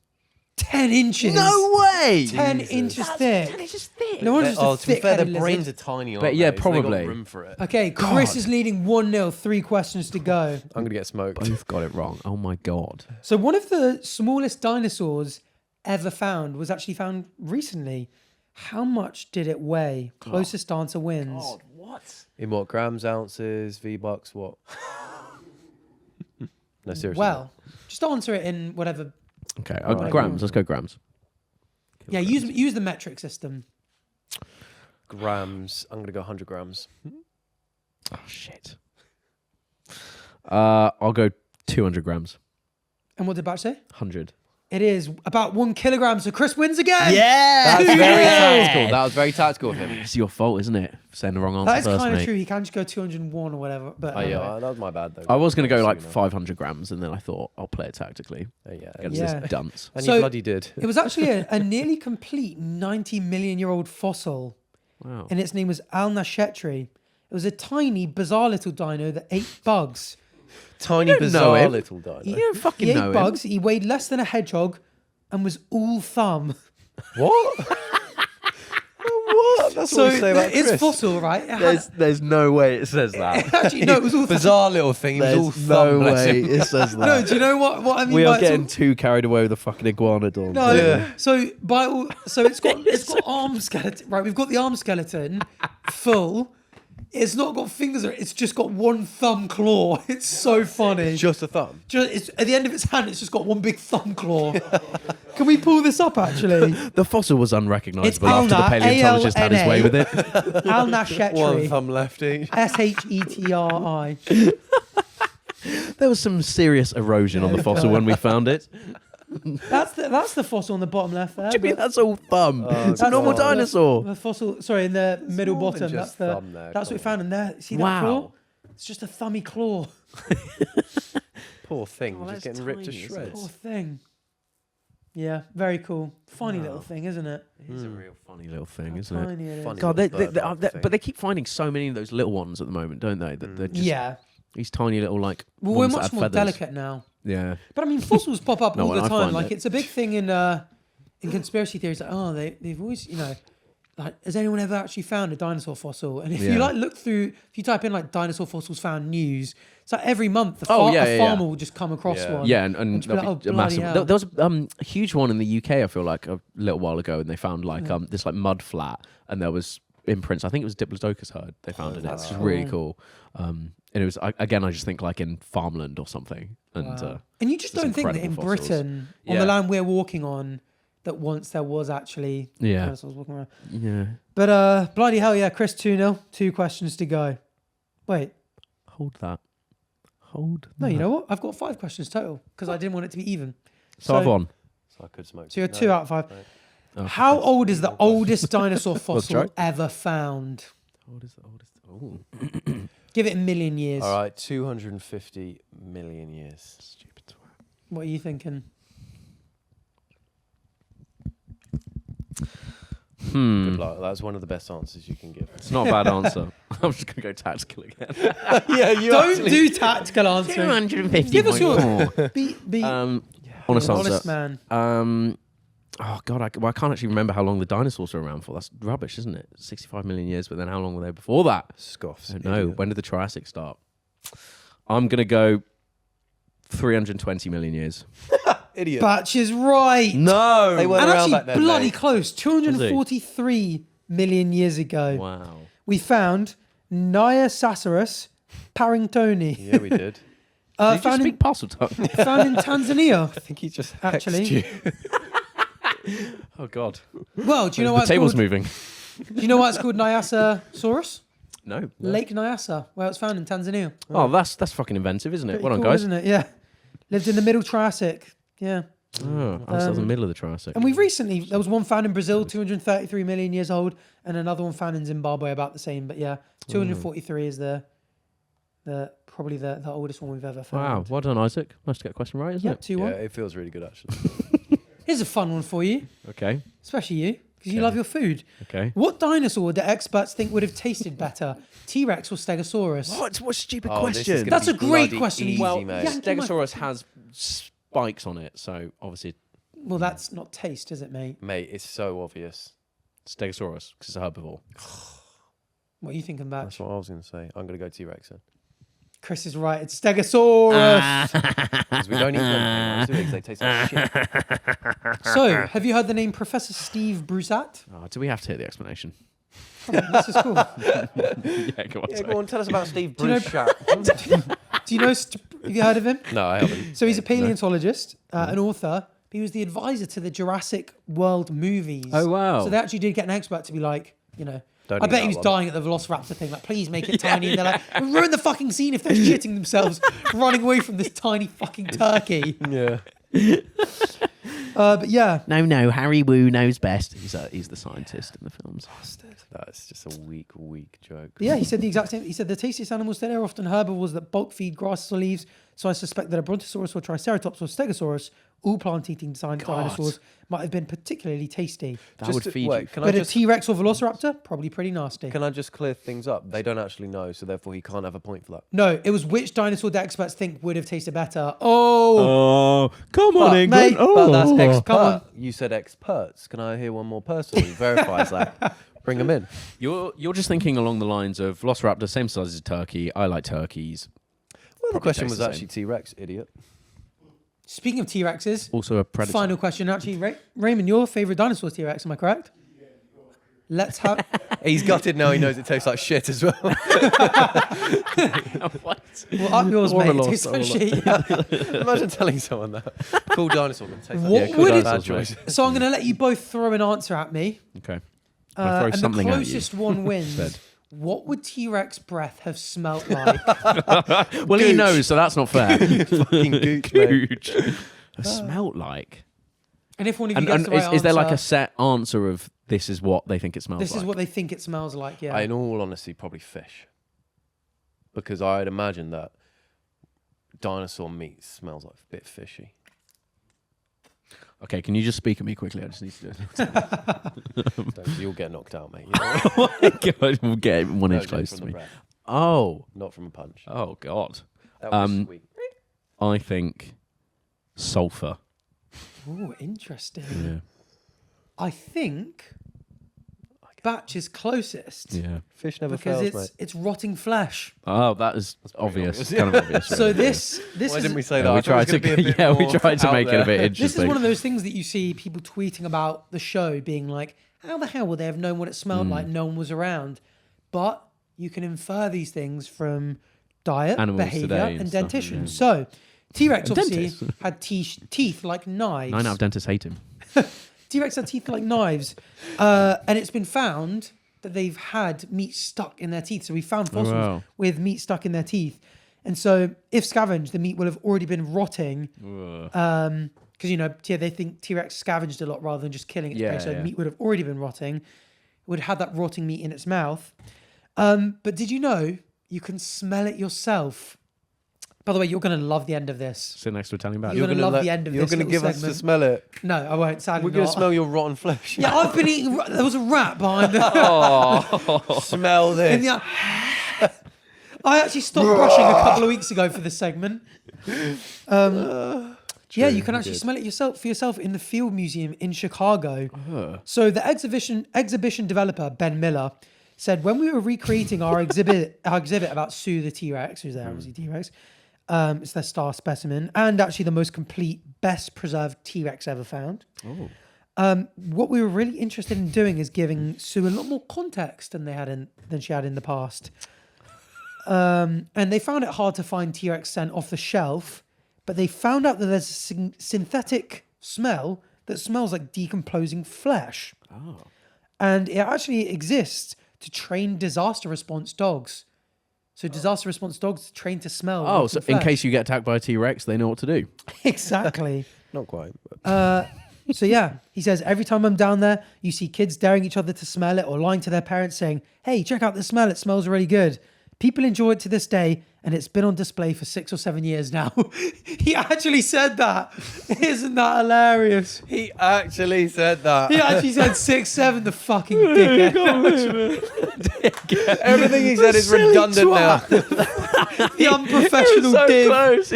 10 inches. way! 10 Jesus. inches thick. 10 inches thick. No wonder it's just a To be fair, thick their brains are tiny, aren't But yeah, they? So they got probably. room for it. Okay, Chris God. is leading 1-0. 3 questions to go. I'm going to get smoked. Both got it wrong. Oh my god. So one of the smallest dinosaurs ever found was actually found recently. How much did it weigh? Closest answer wins. what? In what? Grams, ounces, V-bucks, what? No, seriously. Well, just answer it in whatever. Okay, Alright. grams. Let's go grams. Yeah, use the metric system. Grams. I'm going to go 100 grams. Oh shit. I'll go 200 grams. And what did Bach say? 100. It is about 1 kilogram, so Chris wins again. Yeah! That's very Yeah. tactical. That was very tactical of him. It's your fault, isn't it? For saying the wrong answer That is first, kind of mate. true. He can just go 201 or whatever. But Oh, anyway. yeah, that was my bad, though. I was going to go like Obviously, 500 grams, and then I thought I'll play it tactically Oh, yeah. against Yeah. this dunce. And So- you bloody did. It was actually a nearly complete 90 million year old fossil, Wow. and its name was Al-Nashetri. It was a tiny, bizarre little dino that ate bugs. Tiny, don't know bizarre him. little dino. You don't fucking He know ate him. bugs. He weighed less than a hedgehog, and was all thumb. What? What? That's So what we say about it's Chris. fossil, right? It had- There's no way it says that. actually, no, it was all thumb. Bizarre little thing. He was all There's thumb, no bless way him. it says that. No, do you know what I mean? We by are it's getting all- too carried away with the fucking iguanodon. No, Yeah. so it's got arm skeleton. Right, we've got the arm skeleton full. It's not got fingers. It's just got one thumb claw. It's so funny. Just a thumb. It's at the end of its hand. It's just got one big thumb claw. Can we pull this up? Actually, The fossil was unrecognisable It's after the Alna, paleontologist had his way with it. Al One Nashetri. thumb left each. Shetri. There was some serious erosion on the fossil when we found it. That's the fossil on the bottom left there. What do you mean but that's all thumb? it's a God. normal the- dinosaur. The fossil, sorry, in the middle more than bottom. just That's thumb there, that's what we come found in there. See that Wow. claw? It's just a thummy claw. Poor thing. Oh, just that's getting ripped to tiny, isn't it? shreds. Poor thing. Yeah, very cool. Funny Wow. little thing, isn't it? It's a real funny little thing, How isn't it? tiny it is. Funny. God, little bird-like but they thing. keep finding so many of those little ones at the moment, don't they? That they're just, Yeah. These tiny little like. Well, we're ones that much have more feathers. delicate now. Yeah. But I mean, fossils pop up No, all the I time. find Like it. it's a big thing in conspiracy theories. Like, oh, they've always, like, has anyone ever actually found a dinosaur fossil? And if you like look through, if you type in like dinosaur fossils found news, it's like every month a farmer will just come across one. Yeah, and just be like, there'll oh, be a bloody massive. hell. There was a huge one in the UK. I feel like a little while ago, and they found like this like mud flat, and there was imprints. I think it was Diplodocus herd. They found in it. It's really cool. And it was I just think like in farmland or something. And And you just there's don't think that in incredible fossils. Britain, on the land we're walking on, that once there was actually dinosaurs walking around. Yeah. But bloody hell, yeah, Chris 2-0, 2 questions to go. Wait. Hold that. No, you know what? I've got 5 questions total because I didn't want it to be even. So I've won. So I could smoke. So you're 2 out of 5. Right. Oh, How old is the oldest dinosaur fossil joke? ever found? How old is the oldest? Oh. Give it a million years. All right, 250 million years. Stupid twat. What are you thinking? Good luck. That's one of the best answers you can give. It's not a bad answer. I'm just going to go tactical again. Yeah, you Don't do tactical answering. 250. Give us your be Honest honest answer. man. Oh God, I can't actually remember how long the dinosaurs were around for. That's rubbish, isn't it? 65 million years, but then how long were they before that? Scoffs. I don't know. When did the Triassic start? I'm going to go 320 million years. Idiot. Batch is right. No! They weren't And around actually back then, bloody mate. close. 243 million years ago. Wow. We found Nyasasaurus parringtoni. Yeah, we did. Did you just found, in, speak parcel tongue? found in Tanzania. I think he just Actually. hexed you. Oh God. Well, do you know the why table's it's called? moving. Do you know why it's called Nyasasaurus? No. Lake Nyasa, where it's found in Tanzania. Oh, that's fucking inventive, isn't it? Pretty Well done, cool, guys. isn't it? Yeah. Lived in the middle Triassic. Yeah. Oh, I was in the middle of the Triassic. And we've recently, there was one found in Brazil, 233 million years old, and another one found in Zimbabwe, about the same. But yeah, 243 is probably the oldest one we've ever found. Wow. Well done, Isaac. Nice to get a question right, isn't Yeah, it? 2-1. Yeah, it feels really good actually. Here's a fun one for you, Okay. especially you, because you love your food. Okay. What dinosaur do experts think would have tasted better, T-Rex or Stegosaurus? What a stupid Oh, this is question. gonna That's be a great bloody question. Easy, Well, mate. yeah. Stegosaurus has spikes on it, so obviously Well, that's not taste, is it, mate? Mate, it's so obvious. Stegosaurus, because it's a herbivore. What are you thinking about? That's what I was going to say. I'm going to go T-Rex then. Chris is right. It's Stegosaurus. Because we don't eat them, do we? 'Cause they taste like shit. So, have you heard the name Professor Steve Brusat? Oh, do we have to hear the explanation? This is cool. Yeah, go on. Yeah, go on, tell us about Steve you know- Bruce. Do you know? Have you heard of him? No, I haven't. So he's a paleontologist, an author. He was the advisor to the Jurassic World movies. Oh, wow. So they actually did get an expert to be like, Don't I eat bet he that was one. dying at the Velociraptor thing. Like, please make it tiny. And they're like, ruin the fucking scene if they're shitting themselves, running away from this tiny fucking turkey. Yeah. But yeah, No, Harry Wu knows best. He's the scientist in the films. That's just a weak joke. But yeah, he said the exact same. He said the tastiest animals today are often herbivores that bulk feed grasses or leaves. So I suspect that a Brontosaurus or Triceratops or Stegosaurus, all plant-eating dinosaurs, might have been particularly tasty. That would feed you. Can But I a just T-Rex or Velociraptor, probably pretty nasty. can I just clear things up? They don't actually know, so therefore he can't have a point for that. No, it was which dinosaur do experts think would have tasted better. Oh, Oh, come on, But, England. mate, Oh. But that's expert. Come on. You said experts. Can I hear one more person who verifies that? Bring them in. You're just thinking along the lines of Velociraptor, same size as a turkey. I like turkeys. Well, the Probably question tastes was the actually T-Rex, idiot. speaking of T-Rexes, Also a predator. final question. Actually, Raymond, your favourite dinosaur is T-Rex, am I correct? Let's have... He's gutted now. He knows it tastes like shit as well. What? Well, up yours, Or a mate. It loss, tastes or like a shit. Yeah. Imagine telling someone that. Cool dinosaur. Tastes like What shit. would it- Bad choice. So I'm going to let you both throw an answer at me. Okay. Can I throw And the something at you? closest one wins. Instead. What would T-Rex breath have smelt like? Well, he Gooch. knows, so that's not fair. Fucking gooch, mate. Gooch. Smelt like. And if one of you And gets the right is there like a answer, set answer of this is what they think it smells like? this is what they think it smells like, yeah. In all honesty, probably fish. Because I'd imagine that dinosaur meat smells like a bit fishy. Okay, can you just speak at me quickly? I just need to do You'll get knocked out, mate. You know? it. We'll get one No inch joke close from to the me. breath. Oh. not from a punch. Oh, God. That was sweet. I think sulfur. Oh, interesting. Yeah. I think Batch is closest. Yeah. Fish never Because fails, mate. it's rotting flesh. Oh, that is obvious. obvious. Kind of obvious. So really. this Why is didn't we say Yeah, that? we I thought it tried was gonna be a bit we more tried to out make it a there. bit this interesting. is one of those things that you see people tweeting about the show, being like, "How the hell would they have known what it smelled like? No one was around." But you can infer these things from diet, Animals behavior, today and and stuff, dentition. yeah. So T-Rex And obviously dentists. had teeth like knives. 9 out of dentists hate him. T-Rex had teeth like knives, and it's been found that they've had meat stuck in their teeth. So we found fossils wow. with meat stuck in their teeth, and so if scavenged, the meat will have already been rotting. Because they think T-Rex scavenged a lot rather than just killing its prey. So meat would have already been rotting. It would have had that rotting meat in its mouth. But did you know you can smell it yourself? By the way, you're going to love the end of this. Sit next to Italian Bach. You're gonna love the end of You're this going to little give us to segment. smell it. No, I won't. Sadly, We're going not. to smell your rotten flesh. Yeah, I've been eating. There was a rat behind the. Smell this. in the I actually stopped brushing a couple of weeks ago for this segment. Yeah, you can actually smell it for yourself in the Field Museum in Chicago. So the exhibition developer Ben Miller said when we were recreating our exhibit about Sue the T-Rex, who's there obviously T-Rex, it's their star specimen and actually the most complete, best preserved T-Rex ever found. What we were really interested in doing is giving Sue a lot more context than she had in the past. And they found it hard to find T-Rex scent off the shelf, but they found out that there's a synthetic smell that smells like decomposing flesh. Oh. And it actually exists to train disaster response dogs. So disaster response dogs trained to smell. Oh, rotten so in flesh. case you get attacked by a T-Rex, they know what to do. Exactly. Not quite. So yeah, he says, every time I'm down there, you see kids daring each other to smell it or lying to their parents saying, "Hey, check out the smell. It smells really good." People enjoy it to this day, and it's been on display for 6 or 7 years now. He actually said that. Isn't that hilarious? He actually said that. He actually said 6, 7, the fucking dickhead. Everything he said is redundant now. The unprofessional div. close.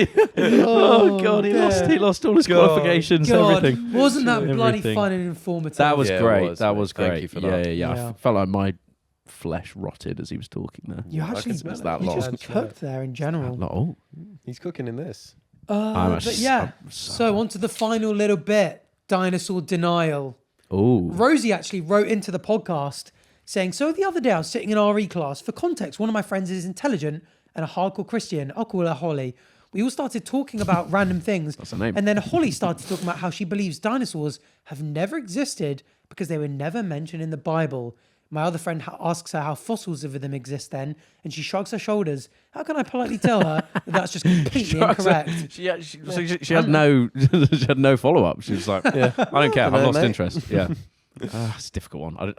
Oh God, he lost all his qualifications, God, everything. wasn't that bloody Everything. fun and informative? That was Yeah, it great. was, That mate. was Thank great. you for yeah, that. yeah, Yeah. I felt like my flesh rotted as he was talking there. You actually smell it. that you long. just cooked there in general. Like, oh, He's cooking in this. But yeah, so on to the final little bit, dinosaur denial. oh, Rosie actually wrote into the podcast saying, "So the other day I was sitting in RE class. For context, one of my friends is intelligent and a hardcore Christian. I'll call her Holly. We all started talking about random things. That's her name. And then Holly started talking about how she believes dinosaurs have never existed because they were never mentioned in the Bible. My other friend asks her how fossils of them exist then, and she shrugs her shoulders. How can I politely tell her that that's just completely incorrect? She had no she had no follow up. She was like, "Yeah, I don't care. I've know, lost mate." interest." Yeah, it's a difficult one. I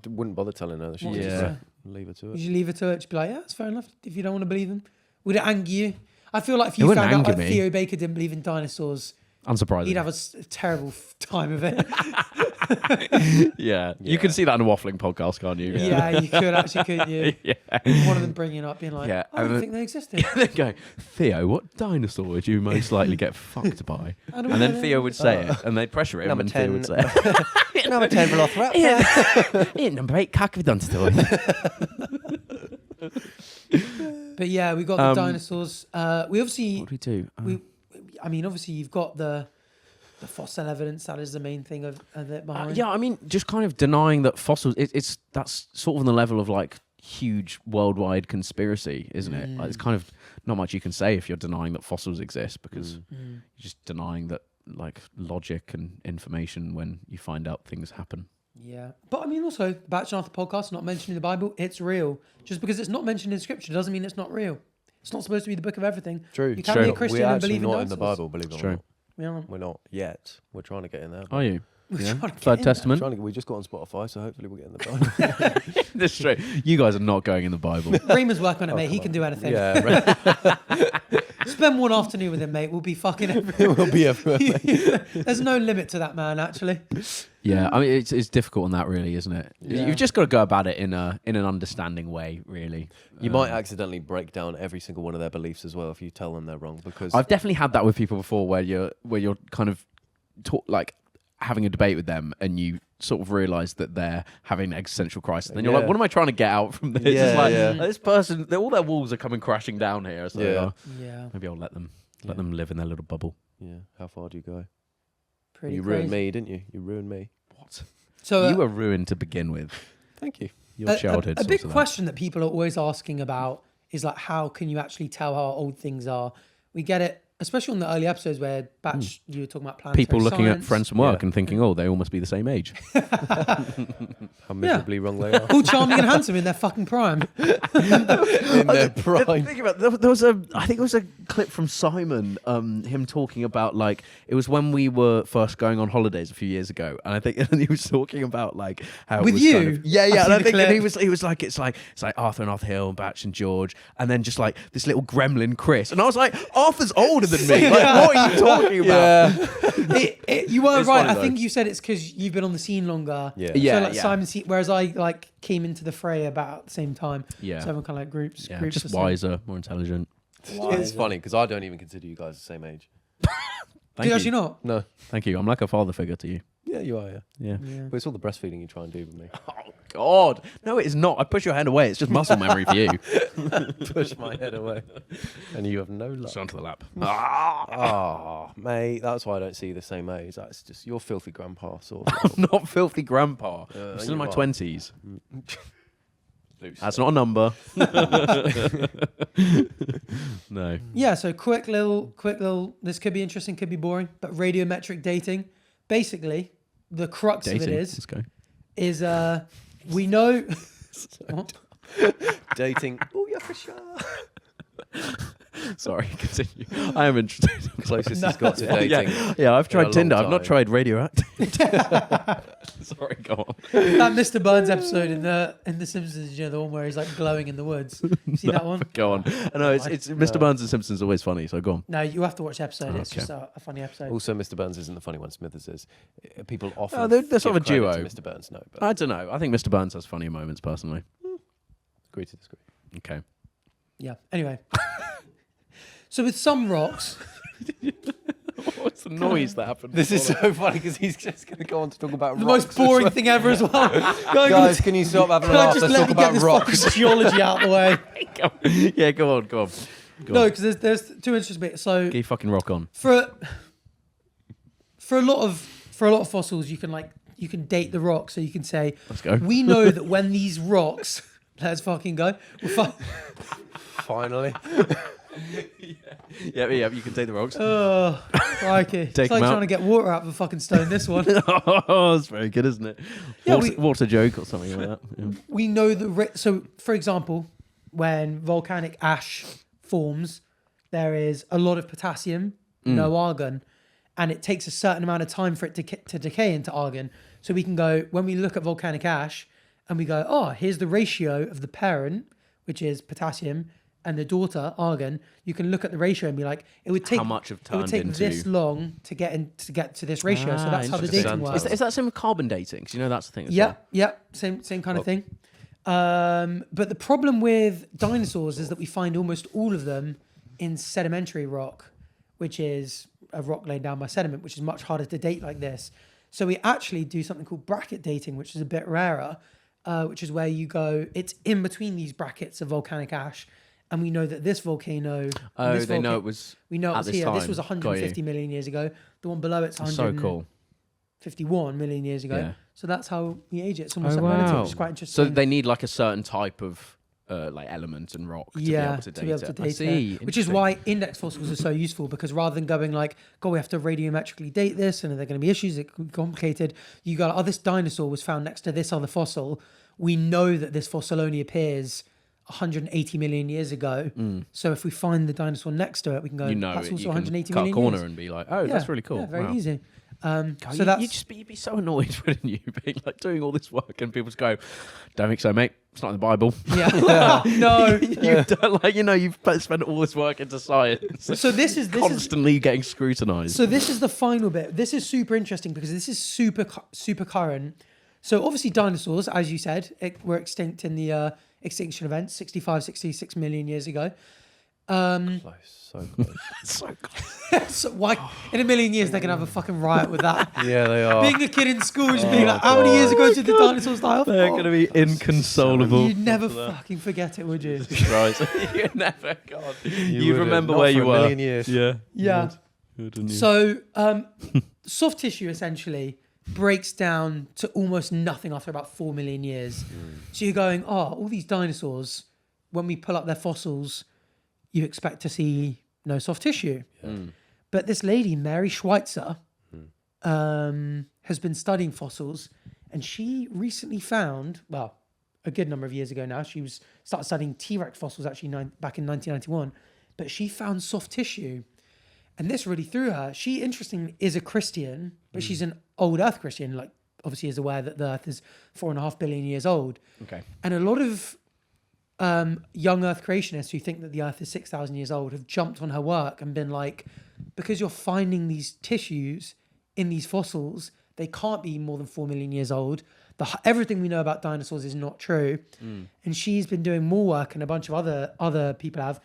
wouldn't bother telling her. She What would just you say? leave her to Would it. you leave it to it? She'd be like, "Yeah, it's fair enough if you don't want to believe them." Would it anger you? I feel like if It you wouldn't found out anger that me. Theo Baker didn't believe in dinosaurs, Unsurprising. you'd have a terrible time of it. yeah, you can see that in a waffling podcast, can't you? Yeah, you could actually, couldn't you? yeah. One of them bringing it up, being like, Yeah, "I don't and think they existed." They go, "Theo, what dinosaur would you most likely get fucked by?" I don't And then know. Theo would say it, and they'd pressure him, Number and Theo 10. would say it. Number 10 Velociraptor. Number 8, Kakvidonstoid. But yeah, we got the dinosaurs. We obviously, What do we do? I mean, obviously you've got the fossil evidence. That is the main thing of it behind. Yeah, I mean, just kind of denying that fossils. That's sort of on the level of like huge worldwide conspiracy, isn't it? Like, it's kind of not much you can say if you're denying that fossils exist because you're just denying that like logic and information when you find out things happen. Yeah, but I mean, also, Batch and Arthur podcast not mentioned in the Bible. It's real. Just because it's not mentioned in Scripture doesn't mean it's not real. It's not supposed to be the book of everything. True. You can True. be a Christian We're and actually believe in not dinosaurs. in the Bible, believe it or True. not. Yeah. We're not yet. We're trying to get in there. Are you? We're trying to get Third in Testament. We just got on Spotify, so hopefully we'll get in the Bible. That's true. You guys are not going in the Bible. Raymond's working on it, mate. He can do anything. Yeah, right. spend one afternoon with him, mate. We'll be fucking It will be everywhere. There's no limit to that man, actually. Yeah, I mean it's difficult on that, really, isn't it? Yeah. You've just got to go about it in an understanding way, really. You might accidentally break down every single one of their beliefs as well if you tell them they're wrong. Because I've definitely had that with people before, where you're kind of like having a debate with them, and you sort of realise that they're having an existential crisis. And then you're like, what am I trying to get out from this? Yeah, It's like, yeah. this person, all their walls are coming crashing down here. So Yeah. maybe I'll let them live in their little bubble. yeah, how far do you go? Pretty You crazy. ruined me, didn't you? You ruined me. What? So You were ruined to begin with. Thank you. Your childhood. A big sorts of that. question that people are always asking about is like, how can you actually tell how old things are? We get it, especially on the early episodes where Batch, you were talking about planetary People looking at science. friends from work Yeah. and thinking, oh, they all must be the same age. How miserably wrong they are. all charming and handsome in their fucking prime. In their prime. Think about there was I think it was a clip from Simon, him talking about like it was when we were first going on holidays a few years ago, and I think and he was talking about like how With it was you? kind of, yeah, I've and seen I the think and clip. he was like it's like Arthur and Arthur Hill, Batch and George, and then just like this little gremlin Chris, and I was like, Arthur's older than me. Like, what are you talking about? You were It's right. funny I think though. you said it's because you've been on the scene longer. Yeah. Yeah. So like Simon, whereas I like came into the fray about at the same time. Yeah. So everyone kind of like groups. Yeah, groups just the same. wiser, more intelligent. It's funny because I don't even consider you guys the same age. Do you actually not? No. Thank you. I'm like a father figure to you. Yeah, you are, yeah. Yeah. Yeah. But it's all the breastfeeding you try and do with me. Oh God, no, it is not. I push your hand away. It's just muscle memory for you. Push my head away. And you have no luck. It's onto the lap. Oh, mate, that's why I don't see you the same age. That's just, you're filthy grandpa, sort of. I'm not filthy grandpa. I'm still in my you are. 20s. That's not a number. No. Yeah. So quick little. This could be interesting, could be boring, but radiometric dating. Basically, the crux of it Let's go. is we know. What? Dating. Oh, yeah, for sure. Sorry, continue. I am interested. Closest he's got to dating. Yeah, I've a tried long Tinder. I've not time. tried radioactive. Sorry, go on. That Mr. Burns episode in the Simpsons, you know, the one where he's like glowing in the woods. You see that one? Go on. No, it's Mr. Burns and Simpsons are always funny, so go on. No, you have to watch the episode. It's Okay. just a funny episode. Also, Mr. Burns isn't the funny one. Smithers is. People often. Oh, they're sort of a give credit duo. to Mr. Burns, no. But I don't know. I think Mr. Burns has funnier moments, personally. agree to disagree. Okay. Yeah. Anyway. So with some rocks, What's the noise that happened? This is so funny because he's just going to go on to talk about the rocks. most boring thing ever as well. Guys, can you stop having a Can I laugh? just Let's let talk me get about this rocks. fucking geology out of the way? Yeah, go on. Go No, on. because there's two interesting bits. So Get your fucking rock on. for a lot of fossils, you can date the rock. So you can say, Let's go. we know that when these rocks, let's fucking go. Finally. Yeah, you can take the rocks. Oh, crikey. Take It's like 'em out. trying to get water out of a fucking stone, this one. Oh, that's very good, isn't it? Yeah, Water joke or something like that. Yeah. We know that. So, for example, when volcanic ash forms, there is a lot of potassium, no argon, and it takes a certain amount of time for it to decay into argon. So we can go, when we look at volcanic ash, and we go, oh, here's the ratio of the parent, which is potassium, and the daughter, argon. You can look at the ratio and be like, it would take How much have it would turned take into- this long to get to this ratio. So that's how the interesting. dating works. Is that same with carbon dating? Because you know that's the thing as Yeah, well. yeah, same kind of thing. But the problem with dinosaurs is that we find almost all of them in sedimentary rock, which is a rock laid down by sediment, which is much harder to date like this. So we actually do something called bracket dating, which is a bit rarer, which is where you go, it's in between these brackets of volcanic ash, and we know that this volcano. Oh, this they know it was. We know it at was this here. This time. was Got 150 you. million years ago. The one below it's So 151 cool. million years ago. Yeah. So that's how we age it. It's almost Oh, like relative, wow. which is quite interesting. So they need like a certain type of like element and rock to be able to date it. I see. Which is Interesting. why index fossils are so useful, because rather than going like, God, we have to radiometrically date this and are there going to be issues, it could be complicated, you go, oh, this dinosaur was found next to this other fossil. We know that this fossil only appears 180 million years ago. So if we find the dinosaur next to it, we can go, you know, that's it, also you 180 can cut a million corner years. and be like, oh, that's really cool. Yeah, very Wow. easy. God, So that's you'd be so annoyed, wouldn't you? Being like doing all this work and people just go, don't think so, mate. It's not in the Bible. Yeah. No. You don't, like, you've spent all this work into science. So this is constantly getting scrutinized. So this is the final bit. This is super interesting because this is super current. So obviously dinosaurs, as you said, were extinct in the extinction event 65, 66 million years ago. Close, so close. so close. So why in a million years they can have a fucking riot with that? Yeah, they are. Being a kid in school, just being like, how many years ago did the dinosaurs die off? They're going to be inconsolable. You'd never fucking forget it, would you? Right. You never, God. You wouldn't. remember Not where for you a were. million years. Yeah. Yeah. Wouldn't you? So soft tissue essentially breaks down to almost nothing after about 4 million years. So you're going, all these dinosaurs, when we pull up their fossils, you expect to see no soft tissue. But this lady, Mary Schweitzer, has been studying fossils, and she recently found, well, a good number of years ago now, she started studying T-Rex fossils actually back in 1991, but she found soft tissue. And this really threw her. She, interestingly, is a Christian, but she's an old Earth Christian, like obviously is aware that the Earth is 4.5 billion years old. Okay. And a lot of young Earth creationists who think that the Earth is 6,000 years old have jumped on her work and been like, because you're finding these tissues in these fossils, they can't be more than 4 million years old. Everything we know about dinosaurs is not true. And she's been doing more work, and a bunch of other people have.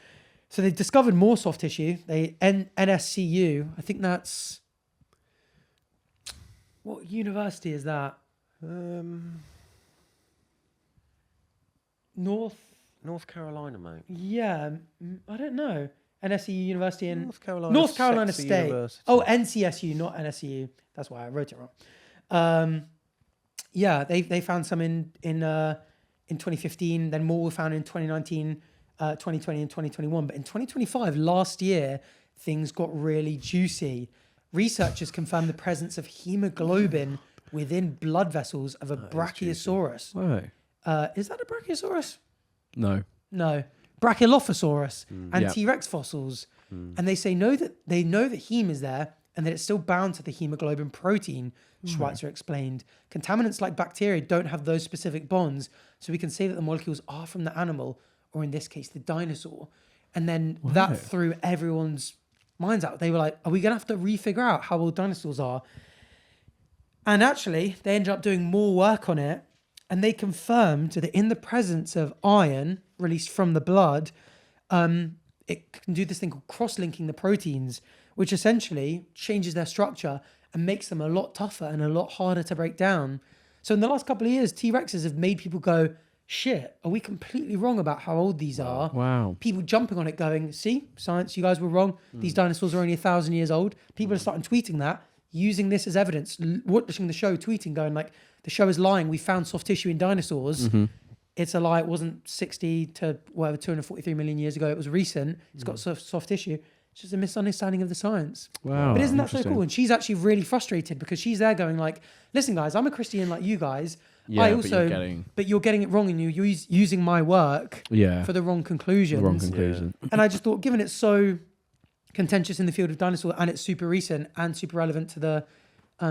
So they've discovered more soft tissue. NSCU, I think that's... What university is that? North Carolina, mate. Yeah, I don't know. NSCU University in North Carolina State. University. Oh, NCSU, not NSCU. That's why I wrote it wrong. Yeah, they found some in 2015. Then more were found in 2019, 2020, and 2021. But in 2025, last year, things got really juicy. Researchers confirmed the presence of hemoglobin within blood vessels of a Brachiosaurus. Why? Is that a Brachiosaurus? No. No. Brachylophosaurus and Yeah. T-Rex fossils. And they know that heme is there and that it's still bound to the hemoglobin protein, Schweitzer explained. Contaminants like bacteria don't have those specific bonds, so we can say that the molecules are from the animal, or in this case, the dinosaur. And then that threw everyone's minds out. They were like, are we going to have to refigure out how old dinosaurs are? And actually, they ended up doing more work on it, and they confirmed that in the presence of iron released from the blood, it can do this thing called cross-linking the proteins, which essentially changes their structure and makes them a lot tougher and a lot harder to break down. So in the last couple of years, T-Rexes have made people go, shit, are we completely wrong about how old these are? Wow. People jumping on it going, see, science, you guys were wrong. These dinosaurs are only 1,000 years old. People are starting tweeting that, using this as evidence, watching the show, tweeting, going like, the show is lying. We found soft tissue in dinosaurs. It's a lie. It wasn't 60 to whatever, 243 million years ago. It was recent. It's got soft tissue. It's just a misunderstanding of the science. Wow. But isn't that so cool? And she's actually really frustrated because she's there going like, listen, guys, I'm a Christian like you guys. Yeah, I also, but you're getting it wrong and you're using my work for the wrong conclusions. Wrong conclusion. And I just thought, given it's so contentious in the field of dinosaur and it's super recent and super relevant to the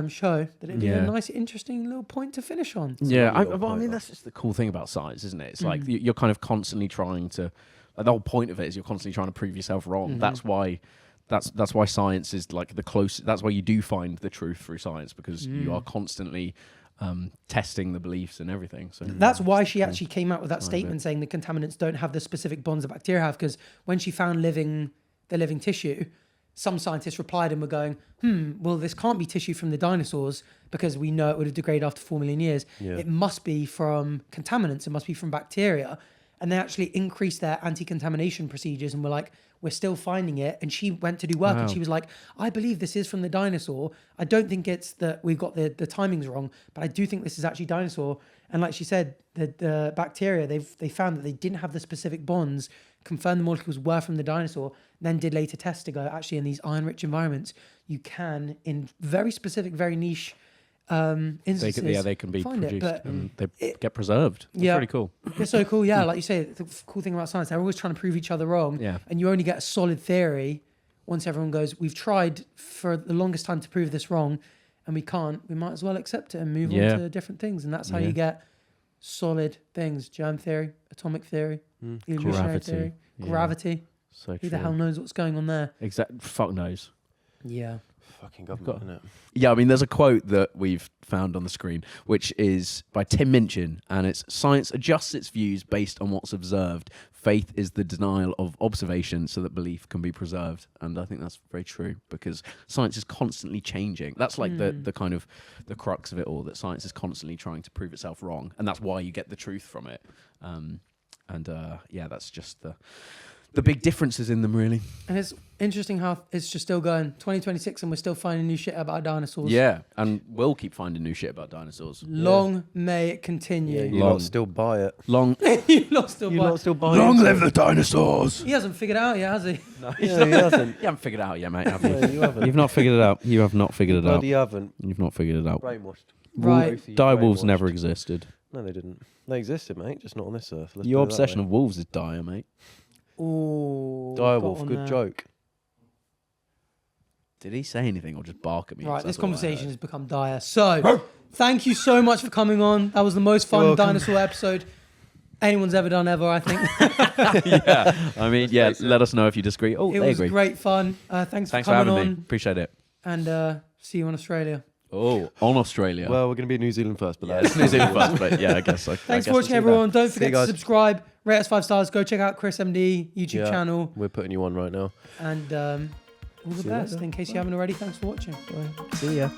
show, that it'd be a nice, interesting little point to finish on. Yeah, I mean, that's just the cool thing about science, isn't it? It's like you're kind of constantly trying to, like, the whole point of it is you're constantly trying to prove yourself wrong. That's why science is like the closest. That's why you do find the truth through science, because you are constantly testing the beliefs and everything. So that's why she actually came out with that statement saying the contaminants don't have the specific bonds that bacteria have, because when she found the living tissue, some scientists replied and were going, well, this can't be tissue from the dinosaurs because we know it would have degraded after 4 million years. Yeah. It must be from contaminants. It must be from bacteria. And they actually increased their anti-contamination procedures and were like, we're still finding it. And she went to do work and she was like, I believe this is from the dinosaur. I don't think it's that we've got the timings wrong, but I do think this is actually dinosaur. And like she said, the bacteria, they found that they didn't have the specific bonds, confirmed the molecules were from the dinosaur, then did later tests to go, actually, in these iron-rich environments, you can, in very specific, very niche instances, they can be produced and they get preserved. It's really cool. It's so cool, yeah. Like you say, the cool thing about science, they're always trying to prove each other wrong. Yeah. And you only get a solid theory once everyone goes, we've tried for the longest time to prove this wrong, and we can't. We might as well accept it and move on to different things. And that's how you get solid things: germ theory, atomic theory, evolutionary Gravity. theory, Yeah. gravity. So Who true. the hell knows what's going on there? Fuck knows. Yeah. Fucking government, isn't it? Yeah, I mean, there's a quote that we've found on the screen, which is by Tim Minchin, and it's science adjusts its views based on what's observed. Faith is the denial of observation so that belief can be preserved. And I think that's very true because science is constantly changing. That's like the kind of the crux of it all, that science is constantly trying to prove itself wrong. And that's why you get the truth from it. Yeah, that's just the big differences in them, really. And it's interesting how it's just still going 2026 and we're still finding new shit about dinosaurs. Yeah, and we'll keep finding new shit about dinosaurs. Long may it continue. Yeah, you lot still buy it. Long You lot still You buy- lot still buy Long it. live the dinosaurs! He hasn't figured it out yet, has he? No, he hasn't. You haven't figured it out yet, mate, have you? No, you haven't. You've not figured it out. You have not figured it out. Bloody haven't. You've not figured it out. Brainwashed. Right. Both of you Die wolves brainwashed. never existed. No, they didn't. They existed, mate, just not on this earth. Let's Your put it that obsession way. of wolves is dire, mate. Ooh. got Direwolf, on good there. joke. Did he say anything or just bark at me? Right, That's this all I conversation heard. has become dire. So, thank you so much for coming on. That was the most fun welcome. dinosaur episode anyone's ever done ever, I think. Yeah, I mean, yeah, let us know if you disagree. Oh, It they was agree. great fun. Thanks for Thanks for coming having on. me. Appreciate it. And see you in Australia. Oh, on Australia. Well, we're going to be in New Zealand first, but yeah, that's it's New Zealand first, but yeah, I guess. Thanks for watching, everyone. Don't See forget you to guys. subscribe, rate us 5 stars, go check out ChrisMD YouTube Yeah. channel. We're putting you on right now. And all the See you best. later. In case you haven't already, thanks for watching. Bye. See ya.